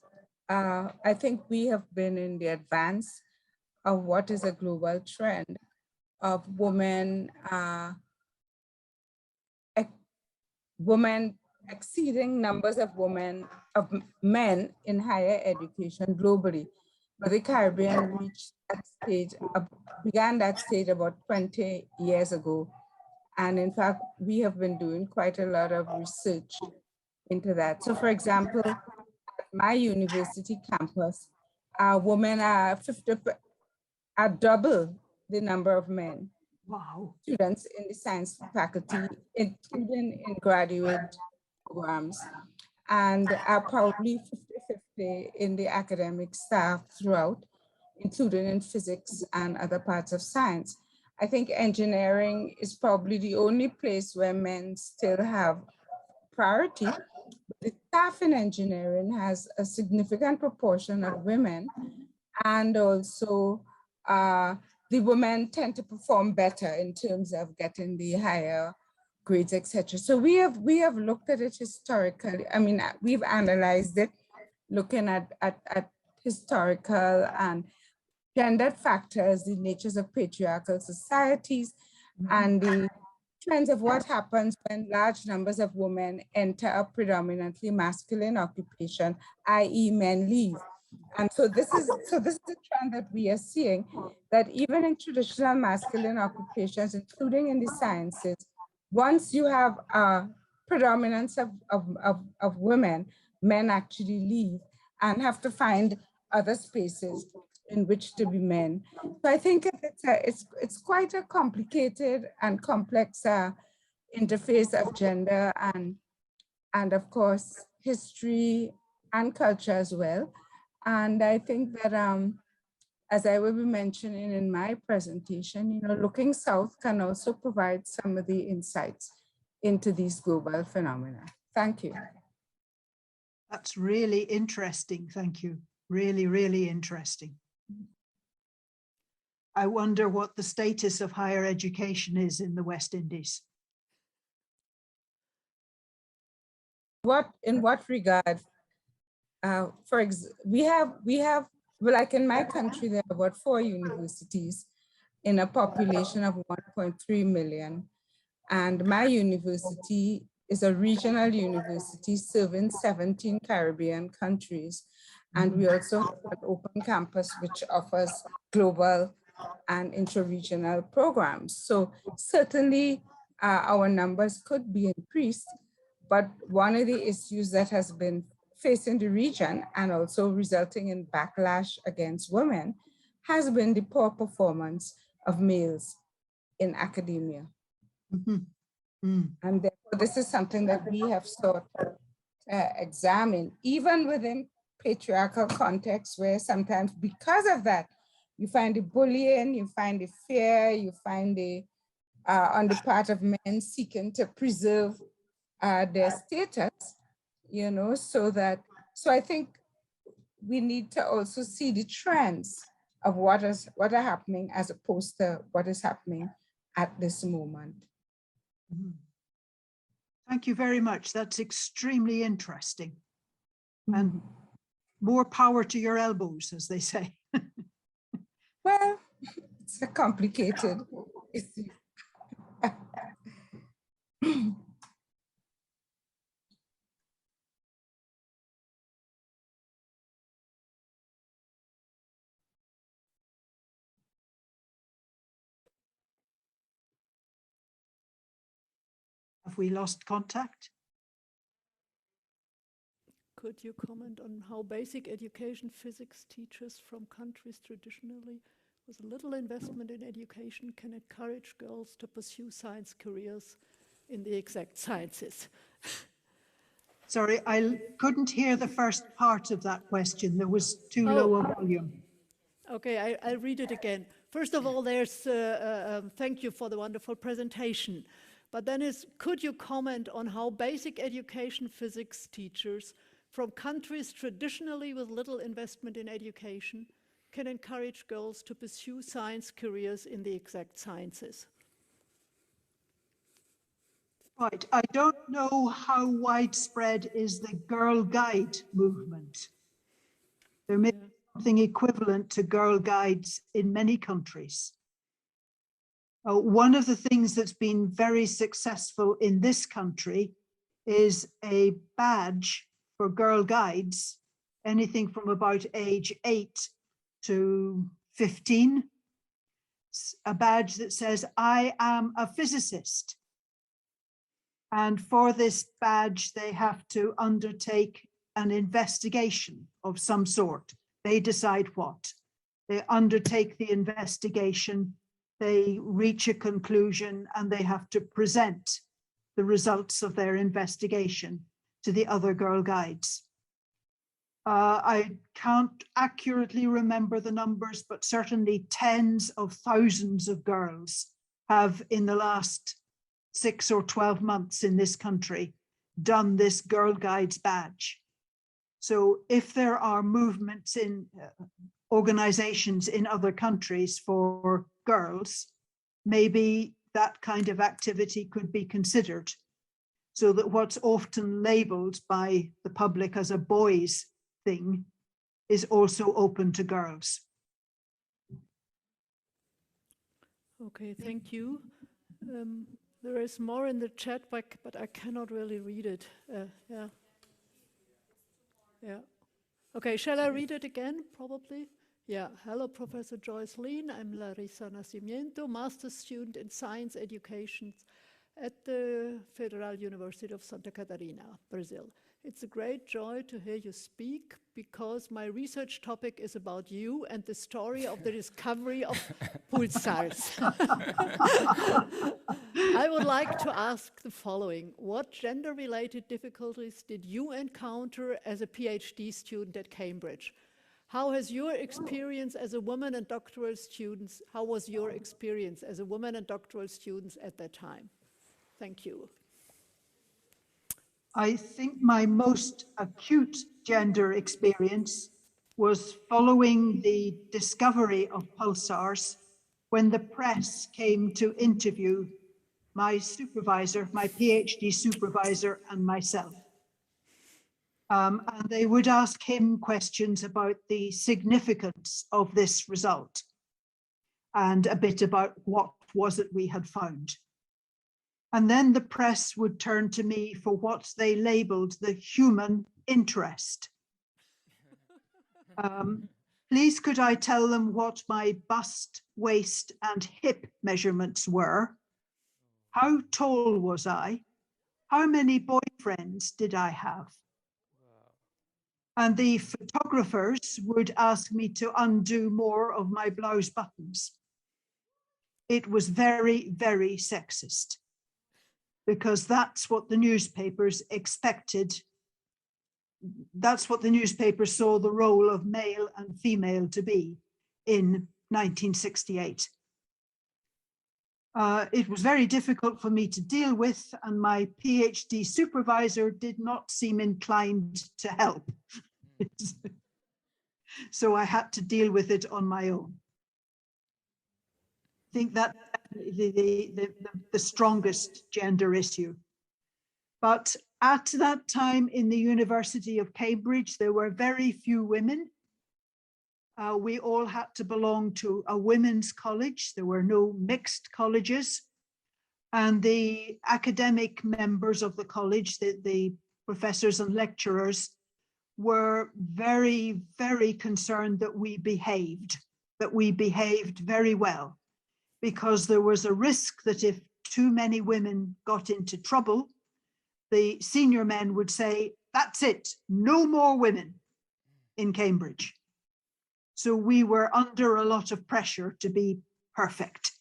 I think we have been in the advance of what is a global trend of women exceeding numbers of men in higher education globally. But the Caribbean reached that stage, began that stage about 20 years ago. And in fact, we have been doing quite a lot of research into that. So for example, at my university campus, women are double the number of men. Wow. Students in the science faculty, including in graduate programs, and are probably 50-50 in the academic staff throughout, including in physics and other parts of science. I think engineering is probably the only place where men still have priority. The staff in engineering has a significant proportion of women, and also the women tend to perform better in terms of getting the higher grades, etc. So we have looked at it historically. I mean, we've analyzed it, looking at historical and gendered factors, the natures of patriarchal societies, and the trends of what happens when large numbers of women enter a predominantly masculine occupation, i.e. men leave. And so this is a trend that we are seeing, that even in traditional masculine occupations, including in the sciences, once you have a predominance of women, men actually leave and have to find other spaces in which to be men. So I think it's quite a complicated and complex interface of gender and of course history and culture as well. And I think that as I will be mentioning in my presentation, looking south can also provide some of the insights into these global phenomena. Thank you. That's really interesting. Thank you. Really, really interesting. I wonder what the status of higher education is in the West Indies. In what regard? We have, like in my country, there are about 4 universities in a population of 1.3 million. And my university is a regional university serving 17 Caribbean countries. And we also have an open campus, which offers global and intra-regional programs. So certainly our numbers could be increased, but one of the issues that has been facing the region and also resulting in backlash against women has been the poor performance of males in academia. Mhm. Mm. And therefore, this is something that we have sought to examine, even within patriarchal contexts, where sometimes because of that, you find the bullying, you find the fear, you find the, on the part of men seeking to preserve their status, you know, so I think we need to also see the trends of what are happening as opposed to what is happening at this moment. Mhm. Thank you very much. That's extremely interesting. And more power to your elbows, as they say. Well, it's a complicated issue. Have we lost contact? Could you comment on how basic education physics teachers from countries traditionally with little investment in education can encourage girls to pursue science careers in the exact sciences? Sorry, I couldn't hear the first part of that question. There was too low a volume. Okay, I'll read it again. First of all, there's thank you for the wonderful presentation. But then could you comment on how basic education physics teachers from countries traditionally with little investment in education can encourage girls to pursue science careers in the exact sciences? Right, I don't know how widespread is the Girl Guide movement. There may be something equivalent to Girl Guides in many countries. One of the things that's been very successful in this country is a badge for Girl Guides, anything from about age 8 to 15, a badge that says, I am a physicist. And for this badge, they have to undertake an investigation of some sort. They decide what. They undertake the investigation, they reach a conclusion, and they have to present the results of their investigation to the other Girl Guides. I can't accurately remember the numbers, but certainly tens of thousands of girls have in the last 6 or 12 months in this country done this Girl Guides badge. So if there are movements in organizations in other countries for girls, maybe that kind of activity could be considered, so that what's often labeled by the public as a boys thing is also open to girls. Okay, thank you. There is more in the chat, but I cannot really read it. Yeah. Okay, shall I read it again, probably? Yeah. Hello, Professor Jocelyn. I'm Larissa Nascimento, master's student in science education at the Federal University of Santa Catarina, Brazil. It's a great joy to hear you speak, because my research topic is about you and the story of the discovery of pulsars. I would like to ask the following. What gender-related difficulties did you encounter as a PhD student at Cambridge? How has your experience as a woman and doctoral students, how was your experience as a woman and doctoral students at that time? Thank you. I think my most acute gender experience was following the discovery of pulsars, when the press came to interview my supervisor, my PhD supervisor, and myself. And they would ask him questions about the significance of this result and a bit about what was it we had found. And then the press would turn to me for what they labeled the human interest. Please, could I tell them what my bust, waist, and hip measurements were? How tall was I? How many boyfriends did I have? And the photographers would ask me to undo more of my blouse buttons. it was very, very sexist, because that's what the newspapers expected. That's what the newspapers saw the role of male and female to be in 1968. It was very difficult for me to deal with, and my PhD supervisor did not seem inclined to help. So I had to deal with it on my own. I think that the strongest gender issue. But at that time in the University of Cambridge, there were very few women. We all had to belong to a women's college. There were no mixed colleges. And the academic members of the college, the professors and lecturers, were very, very concerned that we behaved very well, because there was a risk that if too many women got into trouble, the senior men would say, that's it, no more women in Cambridge. So we were under a lot of pressure to be perfect.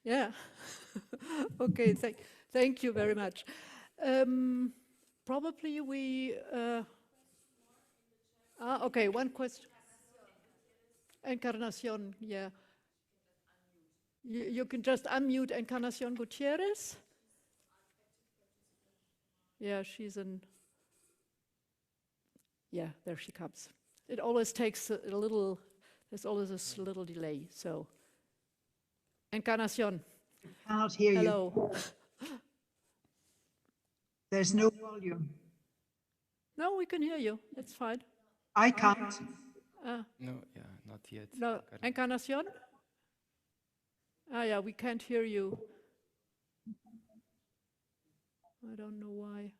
Yeah. Okay, thank you very much. Probably we, okay, one question. Encarnacion, yeah. You can just unmute Encarnacion Gutierrez. Yeah, she's in, yeah, there she comes. It always takes a little, there's always a little delay, so. Encarnacion. I cannot hear you. Hello. There's no volume. No, we can hear you, it's fine. I can't. No, yeah, not yet. No, Encarnacion? Ah, yeah, we can't hear you. I don't know why.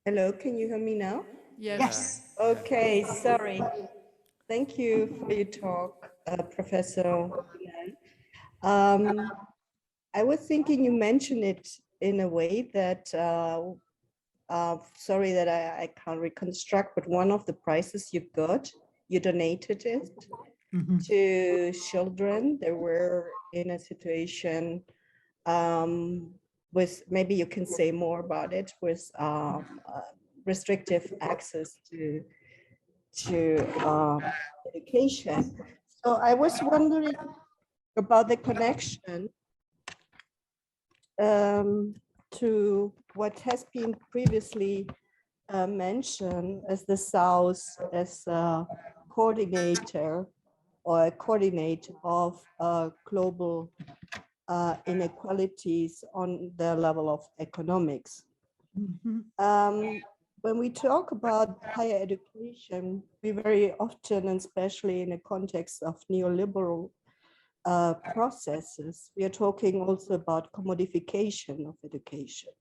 Hello, can you hear me now? Yes. Yes. Okay, sorry. Thank you for your talk, Professor. I was thinking you mentioned it in a way that, sorry that I can't reconstruct, but one of the prizes you got, you donated it to children that were in a situation with, maybe you can say more about it, with restrictive access to education. So I was wondering about the connection to what has been previously mentioned as the South as a coordinator or a coordinate of global inequalities on the level of economics. When we talk about higher education, we very often, and especially in the context of neoliberal processes, we are talking also about commodification of education.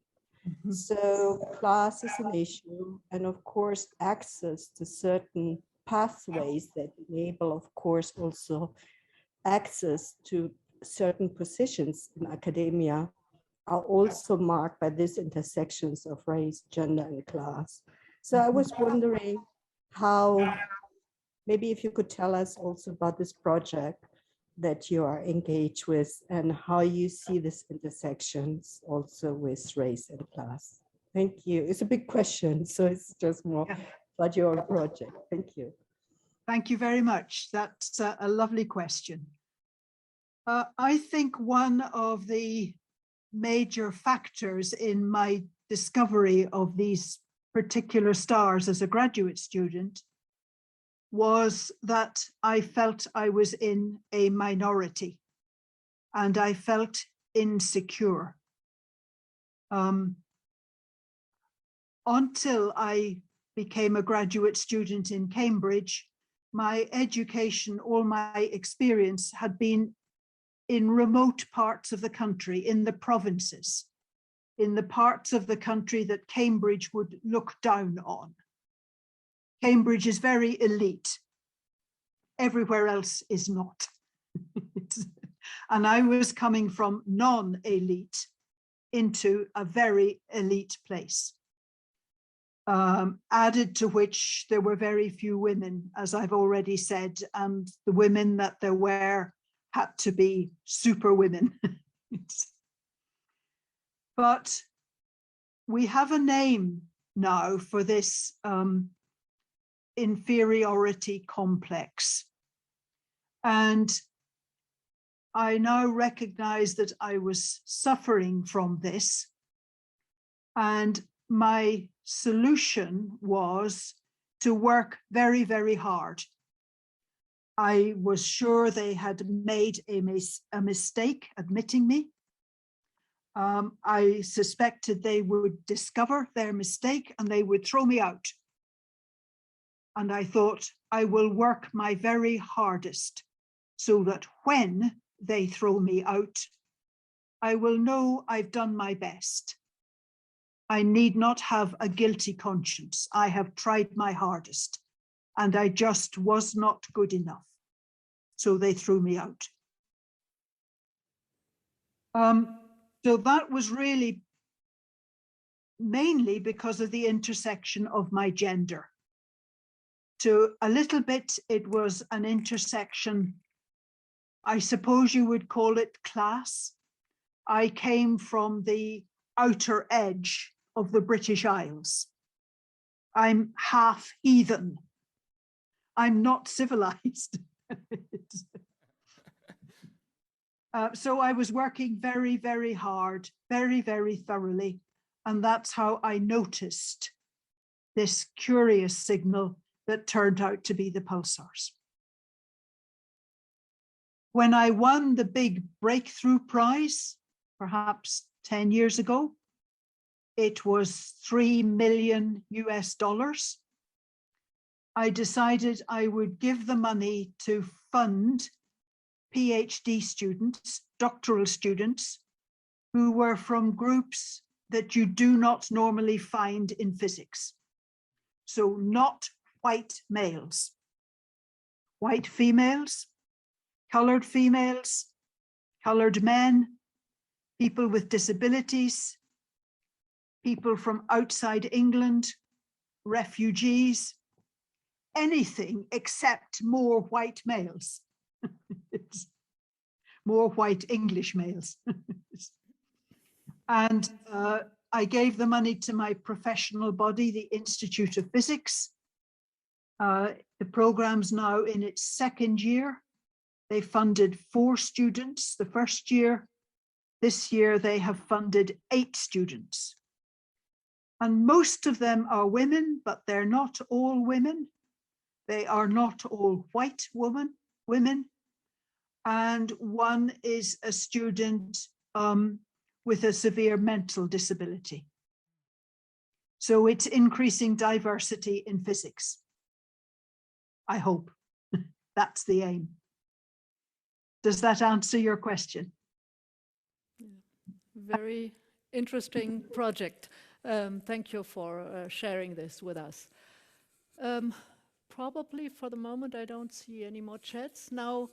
So class is an issue, and of course, access to certain pathways that enable, of course, also access to certain positions in academia are also marked by these intersections of race, gender, and class. So I was wondering how, maybe if you could tell us also about this project that you are engaged with and how you see these intersections also with race and class. Thank you. It's a big question, so it's just more about your project. Thank you. Thank you very much. That's a lovely question. I think one of the major factors in my discovery of these particular stars as a graduate student was that I felt I was in a minority and I felt insecure. Until I became a graduate student in Cambridge, my education, all my experience had been in remote parts of the country, in the provinces, in the parts of the country that Cambridge would look down on. Cambridge is very elite. Everywhere else is not. And I was coming from non-elite into a very elite place. added to which there were very few women, as I've already said, and the women that there were had to be super women. But we have a name now for this inferiority complex. And I now recognize that I was suffering from this. And my solution was to work very, very hard. I was sure they had made a mistake admitting me. I suspected they would discover their mistake and they would throw me out. And I thought, I will work my very hardest so that when they throw me out, I will know I've done my best. I need not have a guilty conscience. I have tried my hardest and I just was not good enough. So they threw me out. So that was really mainly because of the intersection of my gender. So a little bit, it was an intersection, I suppose you would call it class. I came from the outer edge of the British Isles. I'm half heathen. I'm not civilized. So I was working very, very hard, very, very thoroughly. And that's how I noticed this curious signal that turned out to be the pulsars. When I won the big breakthrough prize, perhaps 10 years ago, it was $3 million US. I decided I would give the money to fund PhD students, doctoral students, who were from groups that you do not normally find in physics. So not white males, white females, colored females, colored men, people with disabilities, people from outside England, refugees, anything except more white males. More white English males. And I gave the money to my professional body, the Institute of Physics. The program's now in its second year. They funded 4 students the first year. This year they have funded 8 students. And most of them are women, but they're not all women. They are not all white women. And one is a student with a severe mental disability. So it's increasing diversity in physics. I hope. That's the aim. Does that answer your question? Very interesting project. Thank you for sharing this with us. Probably for the moment, I don't see any more chats. Now,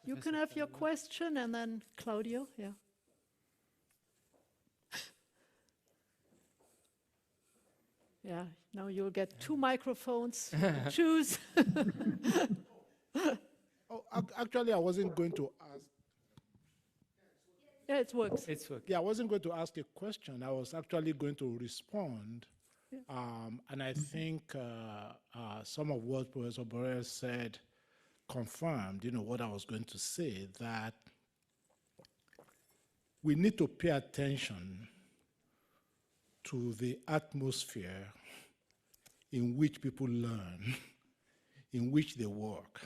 you can have your question and then Claudio, yeah. Yeah, now you'll get 2 microphones. Choose. Oh, actually, I wasn't going to ask. Yeah, it works. It's working. Yeah, I wasn't going to ask a question. I was actually going to respond. Yeah. And I think some of what Professor Burnell said confirmed, what I was going to say, that we need to pay attention to the atmosphere in which people learn, in which they work.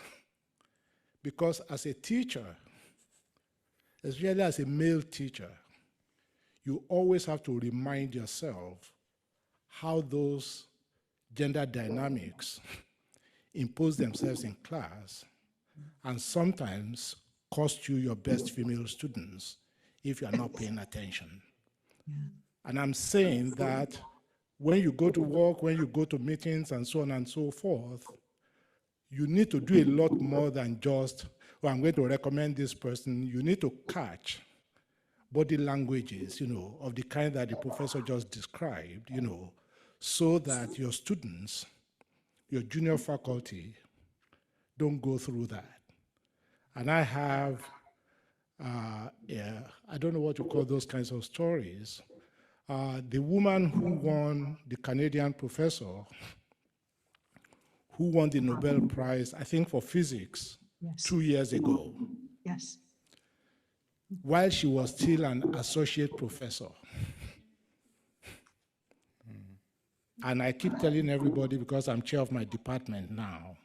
Because as a teacher, especially as a male teacher, you always have to remind yourself how those gender dynamics impose themselves in class and sometimes cost you your best female students if you are not paying attention. Yeah. And I'm saying that when you go to work, when you go to meetings and so on and so forth, you need to do a lot more than just, oh, I'm going to recommend this person. You need to catch body languages, of the kind that the professor just described, so that your students, your junior faculty, don't go through that. And I have, I don't know what you call those kinds of stories. The woman who won, the Canadian professor, who won the Nobel Prize, I think for physics, 2 years ago. Yes. While she was still an associate professor. And I keep telling everybody, because I'm chair of my department now,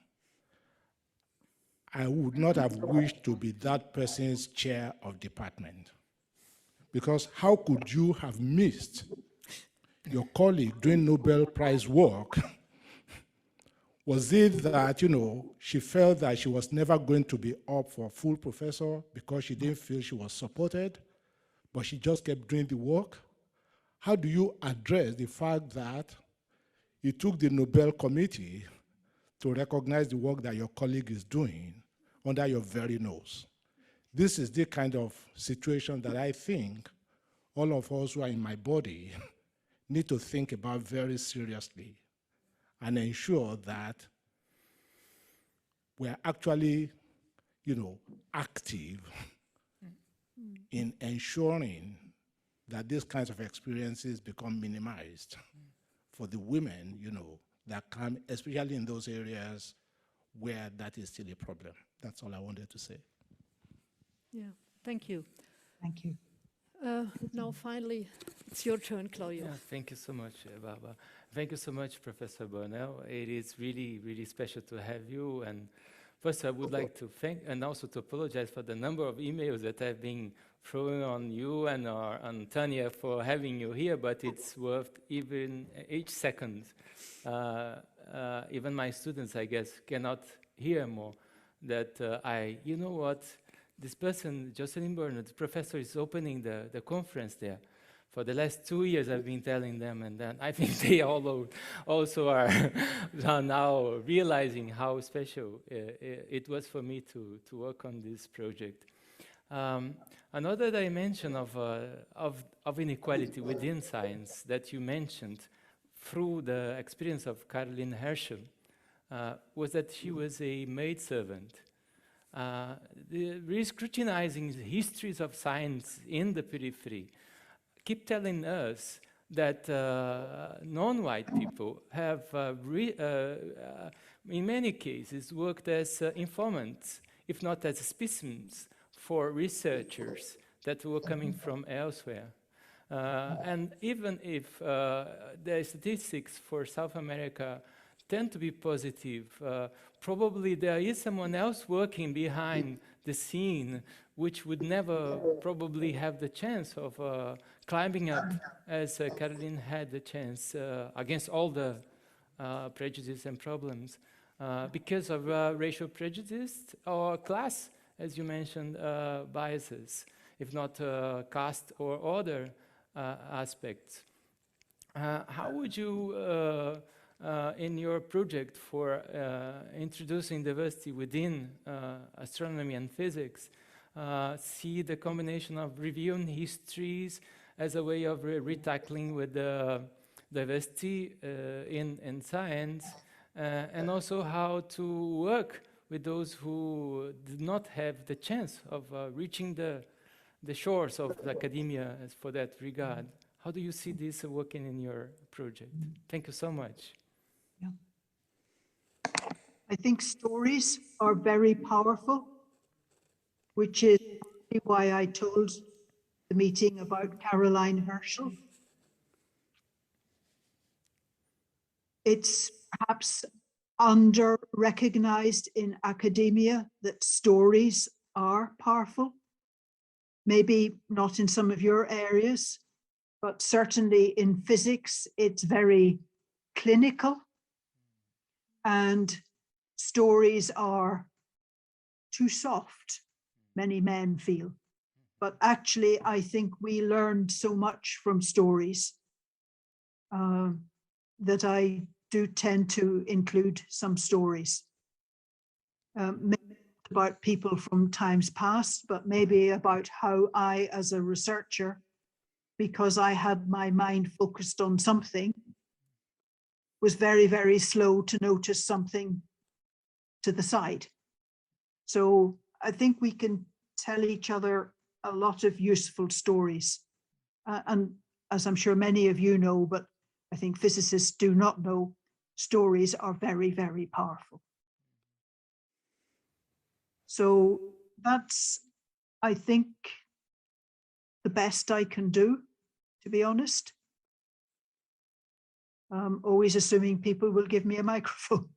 I would not have wished to be that person's chair of department. Because how could you have missed your colleague doing Nobel Prize work? Was it that, you know, she felt that she was never going to be up for full professor because she didn't feel she was supported, but she just kept doing the work? How do you address the fact that it took the Nobel Committee to recognize the work that your colleague is doing under your very nose? This is the kind of situation that I think all of us who are in my body need to think about very seriously and ensure that we're actually, you know, active in ensuring that these kinds of experiences become minimized for the women, you know, that come, especially in those areas where that is still a problem. That's all I wanted to say. Yeah, thank you. Thank you. Now, finally, it's your turn, Claudio. Yeah, thank you so much, Barbara. Thank you so much, Professor Burnell. It is really, really special to have you. And first, I would like to thank and also to apologize for the number of emails that I've been throwing on you and on Tanya for having you here, but it's worth even each second. Even my students, I guess, cannot hear more that you know what, this person, Jocelyn Burnell, the professor, is opening the conference there. For the last 2 years, I've been telling them, and then I think they all also are now realizing how special it was for me to work on this project. Another dimension of inequality within science that you mentioned through the experience of Caroline Herschel was that she was a maidservant. Re-scrutinizing the histories of science in the periphery keep telling us that non-white people have, in many cases, worked as informants, if not as specimens, for researchers that were coming from elsewhere. And even if the statistics for South America tend to be positive, probably there is someone else working behind the scene which would never probably have the chance of climbing up as Caroline had the chance against all the prejudice and problems because of racial prejudice or class, as you mentioned, biases, if not caste or other aspects. How would you, in your project for introducing diversity within astronomy and physics, see the combination of reviewing histories as a way of retackling with the diversity in science, and also how to work with those who did not have the chance of reaching the shores of the academia for that regard? How do you see this working in your project? Thank you so much. Yeah. I think stories are very powerful, which is why I told the meeting about Caroline Herschel. It's perhaps under-recognized in academia that stories are powerful. Maybe not in some of your areas, but certainly in physics, it's very clinical. And stories are too soft, many men feel. But actually, I think we learned so much from stories that I do tend to include some stories. Maybe about people from times past, but maybe about how I, as a researcher, because I had my mind focused on something, was very, very slow to notice something to the side. So I think we can tell each other a lot of useful stories. And as I'm sure many of you know, but I think physicists do not know, stories are very, very powerful. So that's, I think, the best I can do, to be honest. Always assuming people will give me a microphone.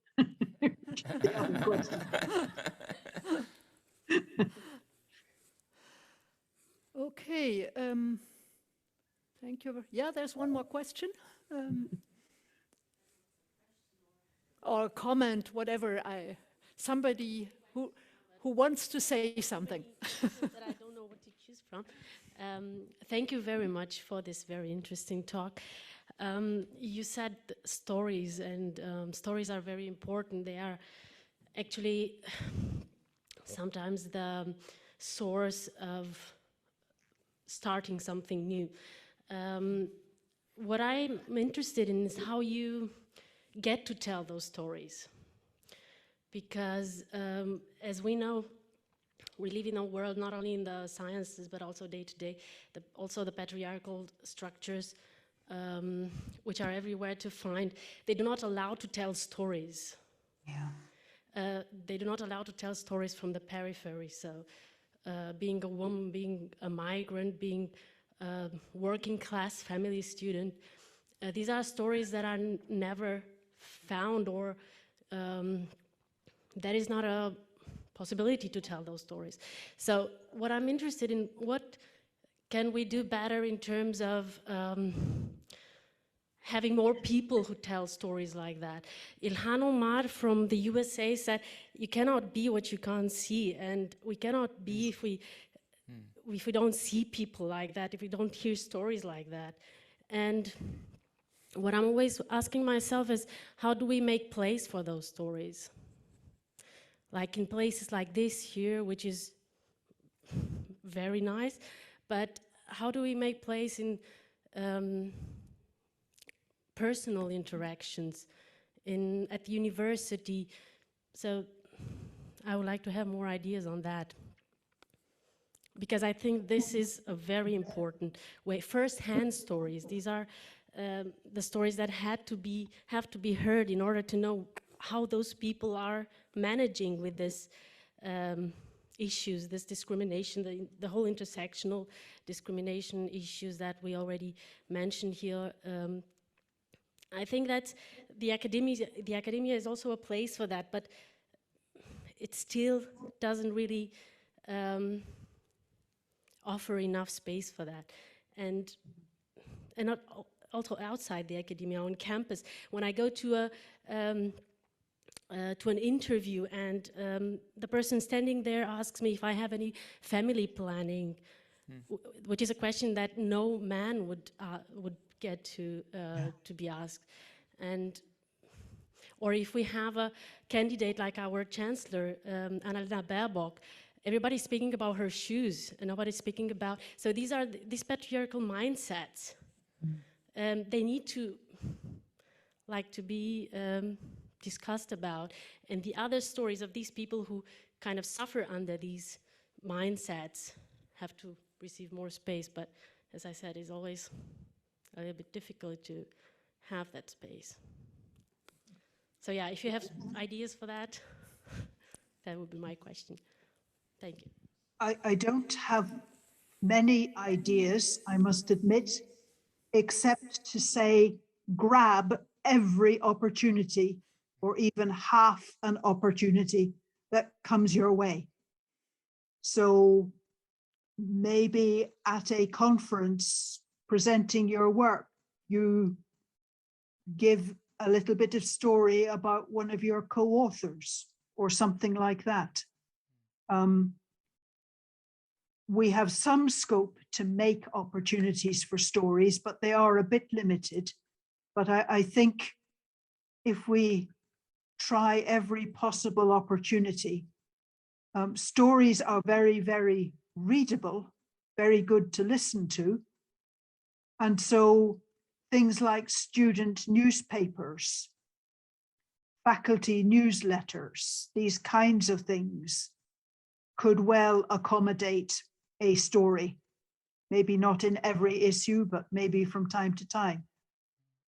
Okay, thank you. Yeah, there's one more question. Or comment, whatever. Somebody who wants to say something. That I don't know what to choose from. Thank you very much for this very interesting talk. You said stories, and stories are very important. They are actually sometimes the source of starting something new. What I'm interested in is how you get to tell those stories. Because as we know, we live in a world not only in the sciences, but also day to day, also the patriarchal structures, which are everywhere to find. They do not allow to tell stories. Yeah. They do not allow to tell stories from the periphery. So being a woman, being a migrant, being a working class family student, these are stories that are never found, or there is not a possibility to tell those stories. So what I'm interested in, what can we do better in terms of having more people who tell stories like that? Ilhan Omar from the USA said, you cannot be what you can't see, and we cannot be if we don't see people like that, if we don't hear stories like that. And what I'm always asking myself is, how do we make place for those stories? Like in places like this here, which is very nice, but how do we make place in personal interactions at the university? So I would like to have more ideas on that, because I think this is a very important way. First-hand stories, these are the stories that have to be heard in order to know how those people are managing with this issues, this discrimination, the whole intersectional discrimination issues that we already mentioned here. I think that the academia is also a place for that, but it still doesn't really offer enough space for that. And not also outside the academia, on campus. When I go to an interview and the person standing there asks me if I have any family planning, which is a question that no man would get to be asked. And or if we have a candidate like our chancellor, Annalena Baerbock, everybody's speaking about her shoes and nobody's speaking about, so these are these patriarchal mindsets. They need to be discussed about, and the other stories of these people who kind of suffer under these mindsets have to receive more space, but as I said, it's always a little bit difficult to have that space. So yeah, if you have ideas for that, that would be my question. Thank you. I don't have many ideas, I must admit, except to say, grab every opportunity or even half an opportunity that comes your way. So maybe at a conference presenting your work, you give a little bit of story about one of your co-authors or something like that. We have some scope to make opportunities for stories, but they are a bit limited. But I think if we try every possible opportunity, stories are very, very readable, very good to listen to. And so things like student newspapers faculty newsletters, these kinds of things could well accommodate a story. Maybe not in every issue, but maybe from time to time.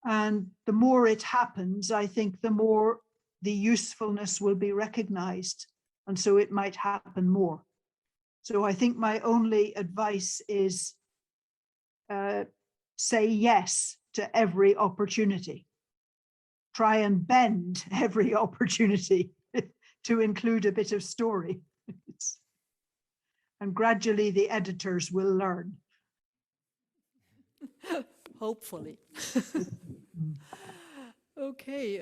And the more it happens, I think the more the usefulness will be recognized. And so it might happen more. So I think my only advice is say yes to every opportunity. Try and bend every opportunity to include a bit of story. And gradually the editors will learn. Hopefully. Okay,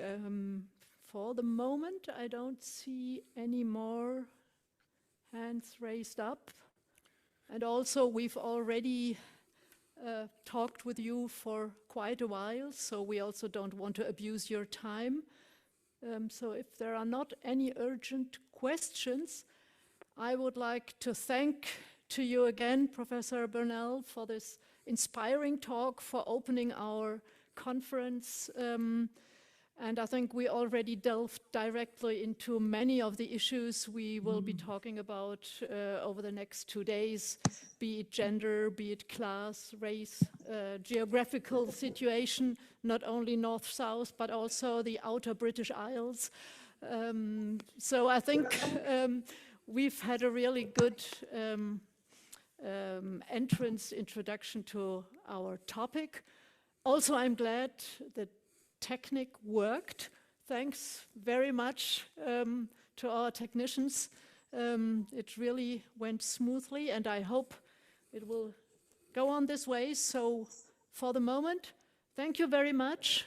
for the moment, I don't see any more hands raised up. And also, we've already talked with you for quite a while, so we also don't want to abuse your time. So if there are not any urgent questions, I would like to thank to you again, Professor Burnell, for this inspiring talk, for opening our conference. And I think we already delved directly into many of the issues we will be talking about over the next 2 days, be it gender, be it class, race, geographical situation, not only north-south, but also the outer British Isles. So I think we've had a really good introduction to our topic. Also, I'm glad that Technic worked. Thanks very much to our technicians. It really went smoothly, and I hope it will go on this way. So for the moment, thank you very much.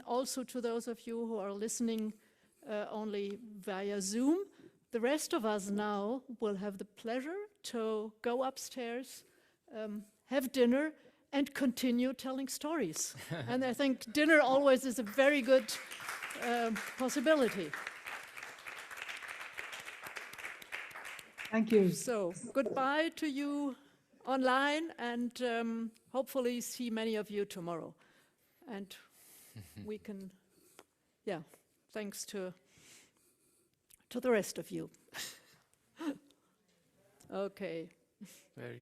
Also to those of you who are listening only via Zoom. The rest of us now will have the pleasure to go upstairs, have dinner, and continue telling stories. And I think dinner always is a very good possibility. Thank you. So goodbye to you online, and hopefully see many of you tomorrow. And we can, yeah, thanks to the rest of you. Okay. Very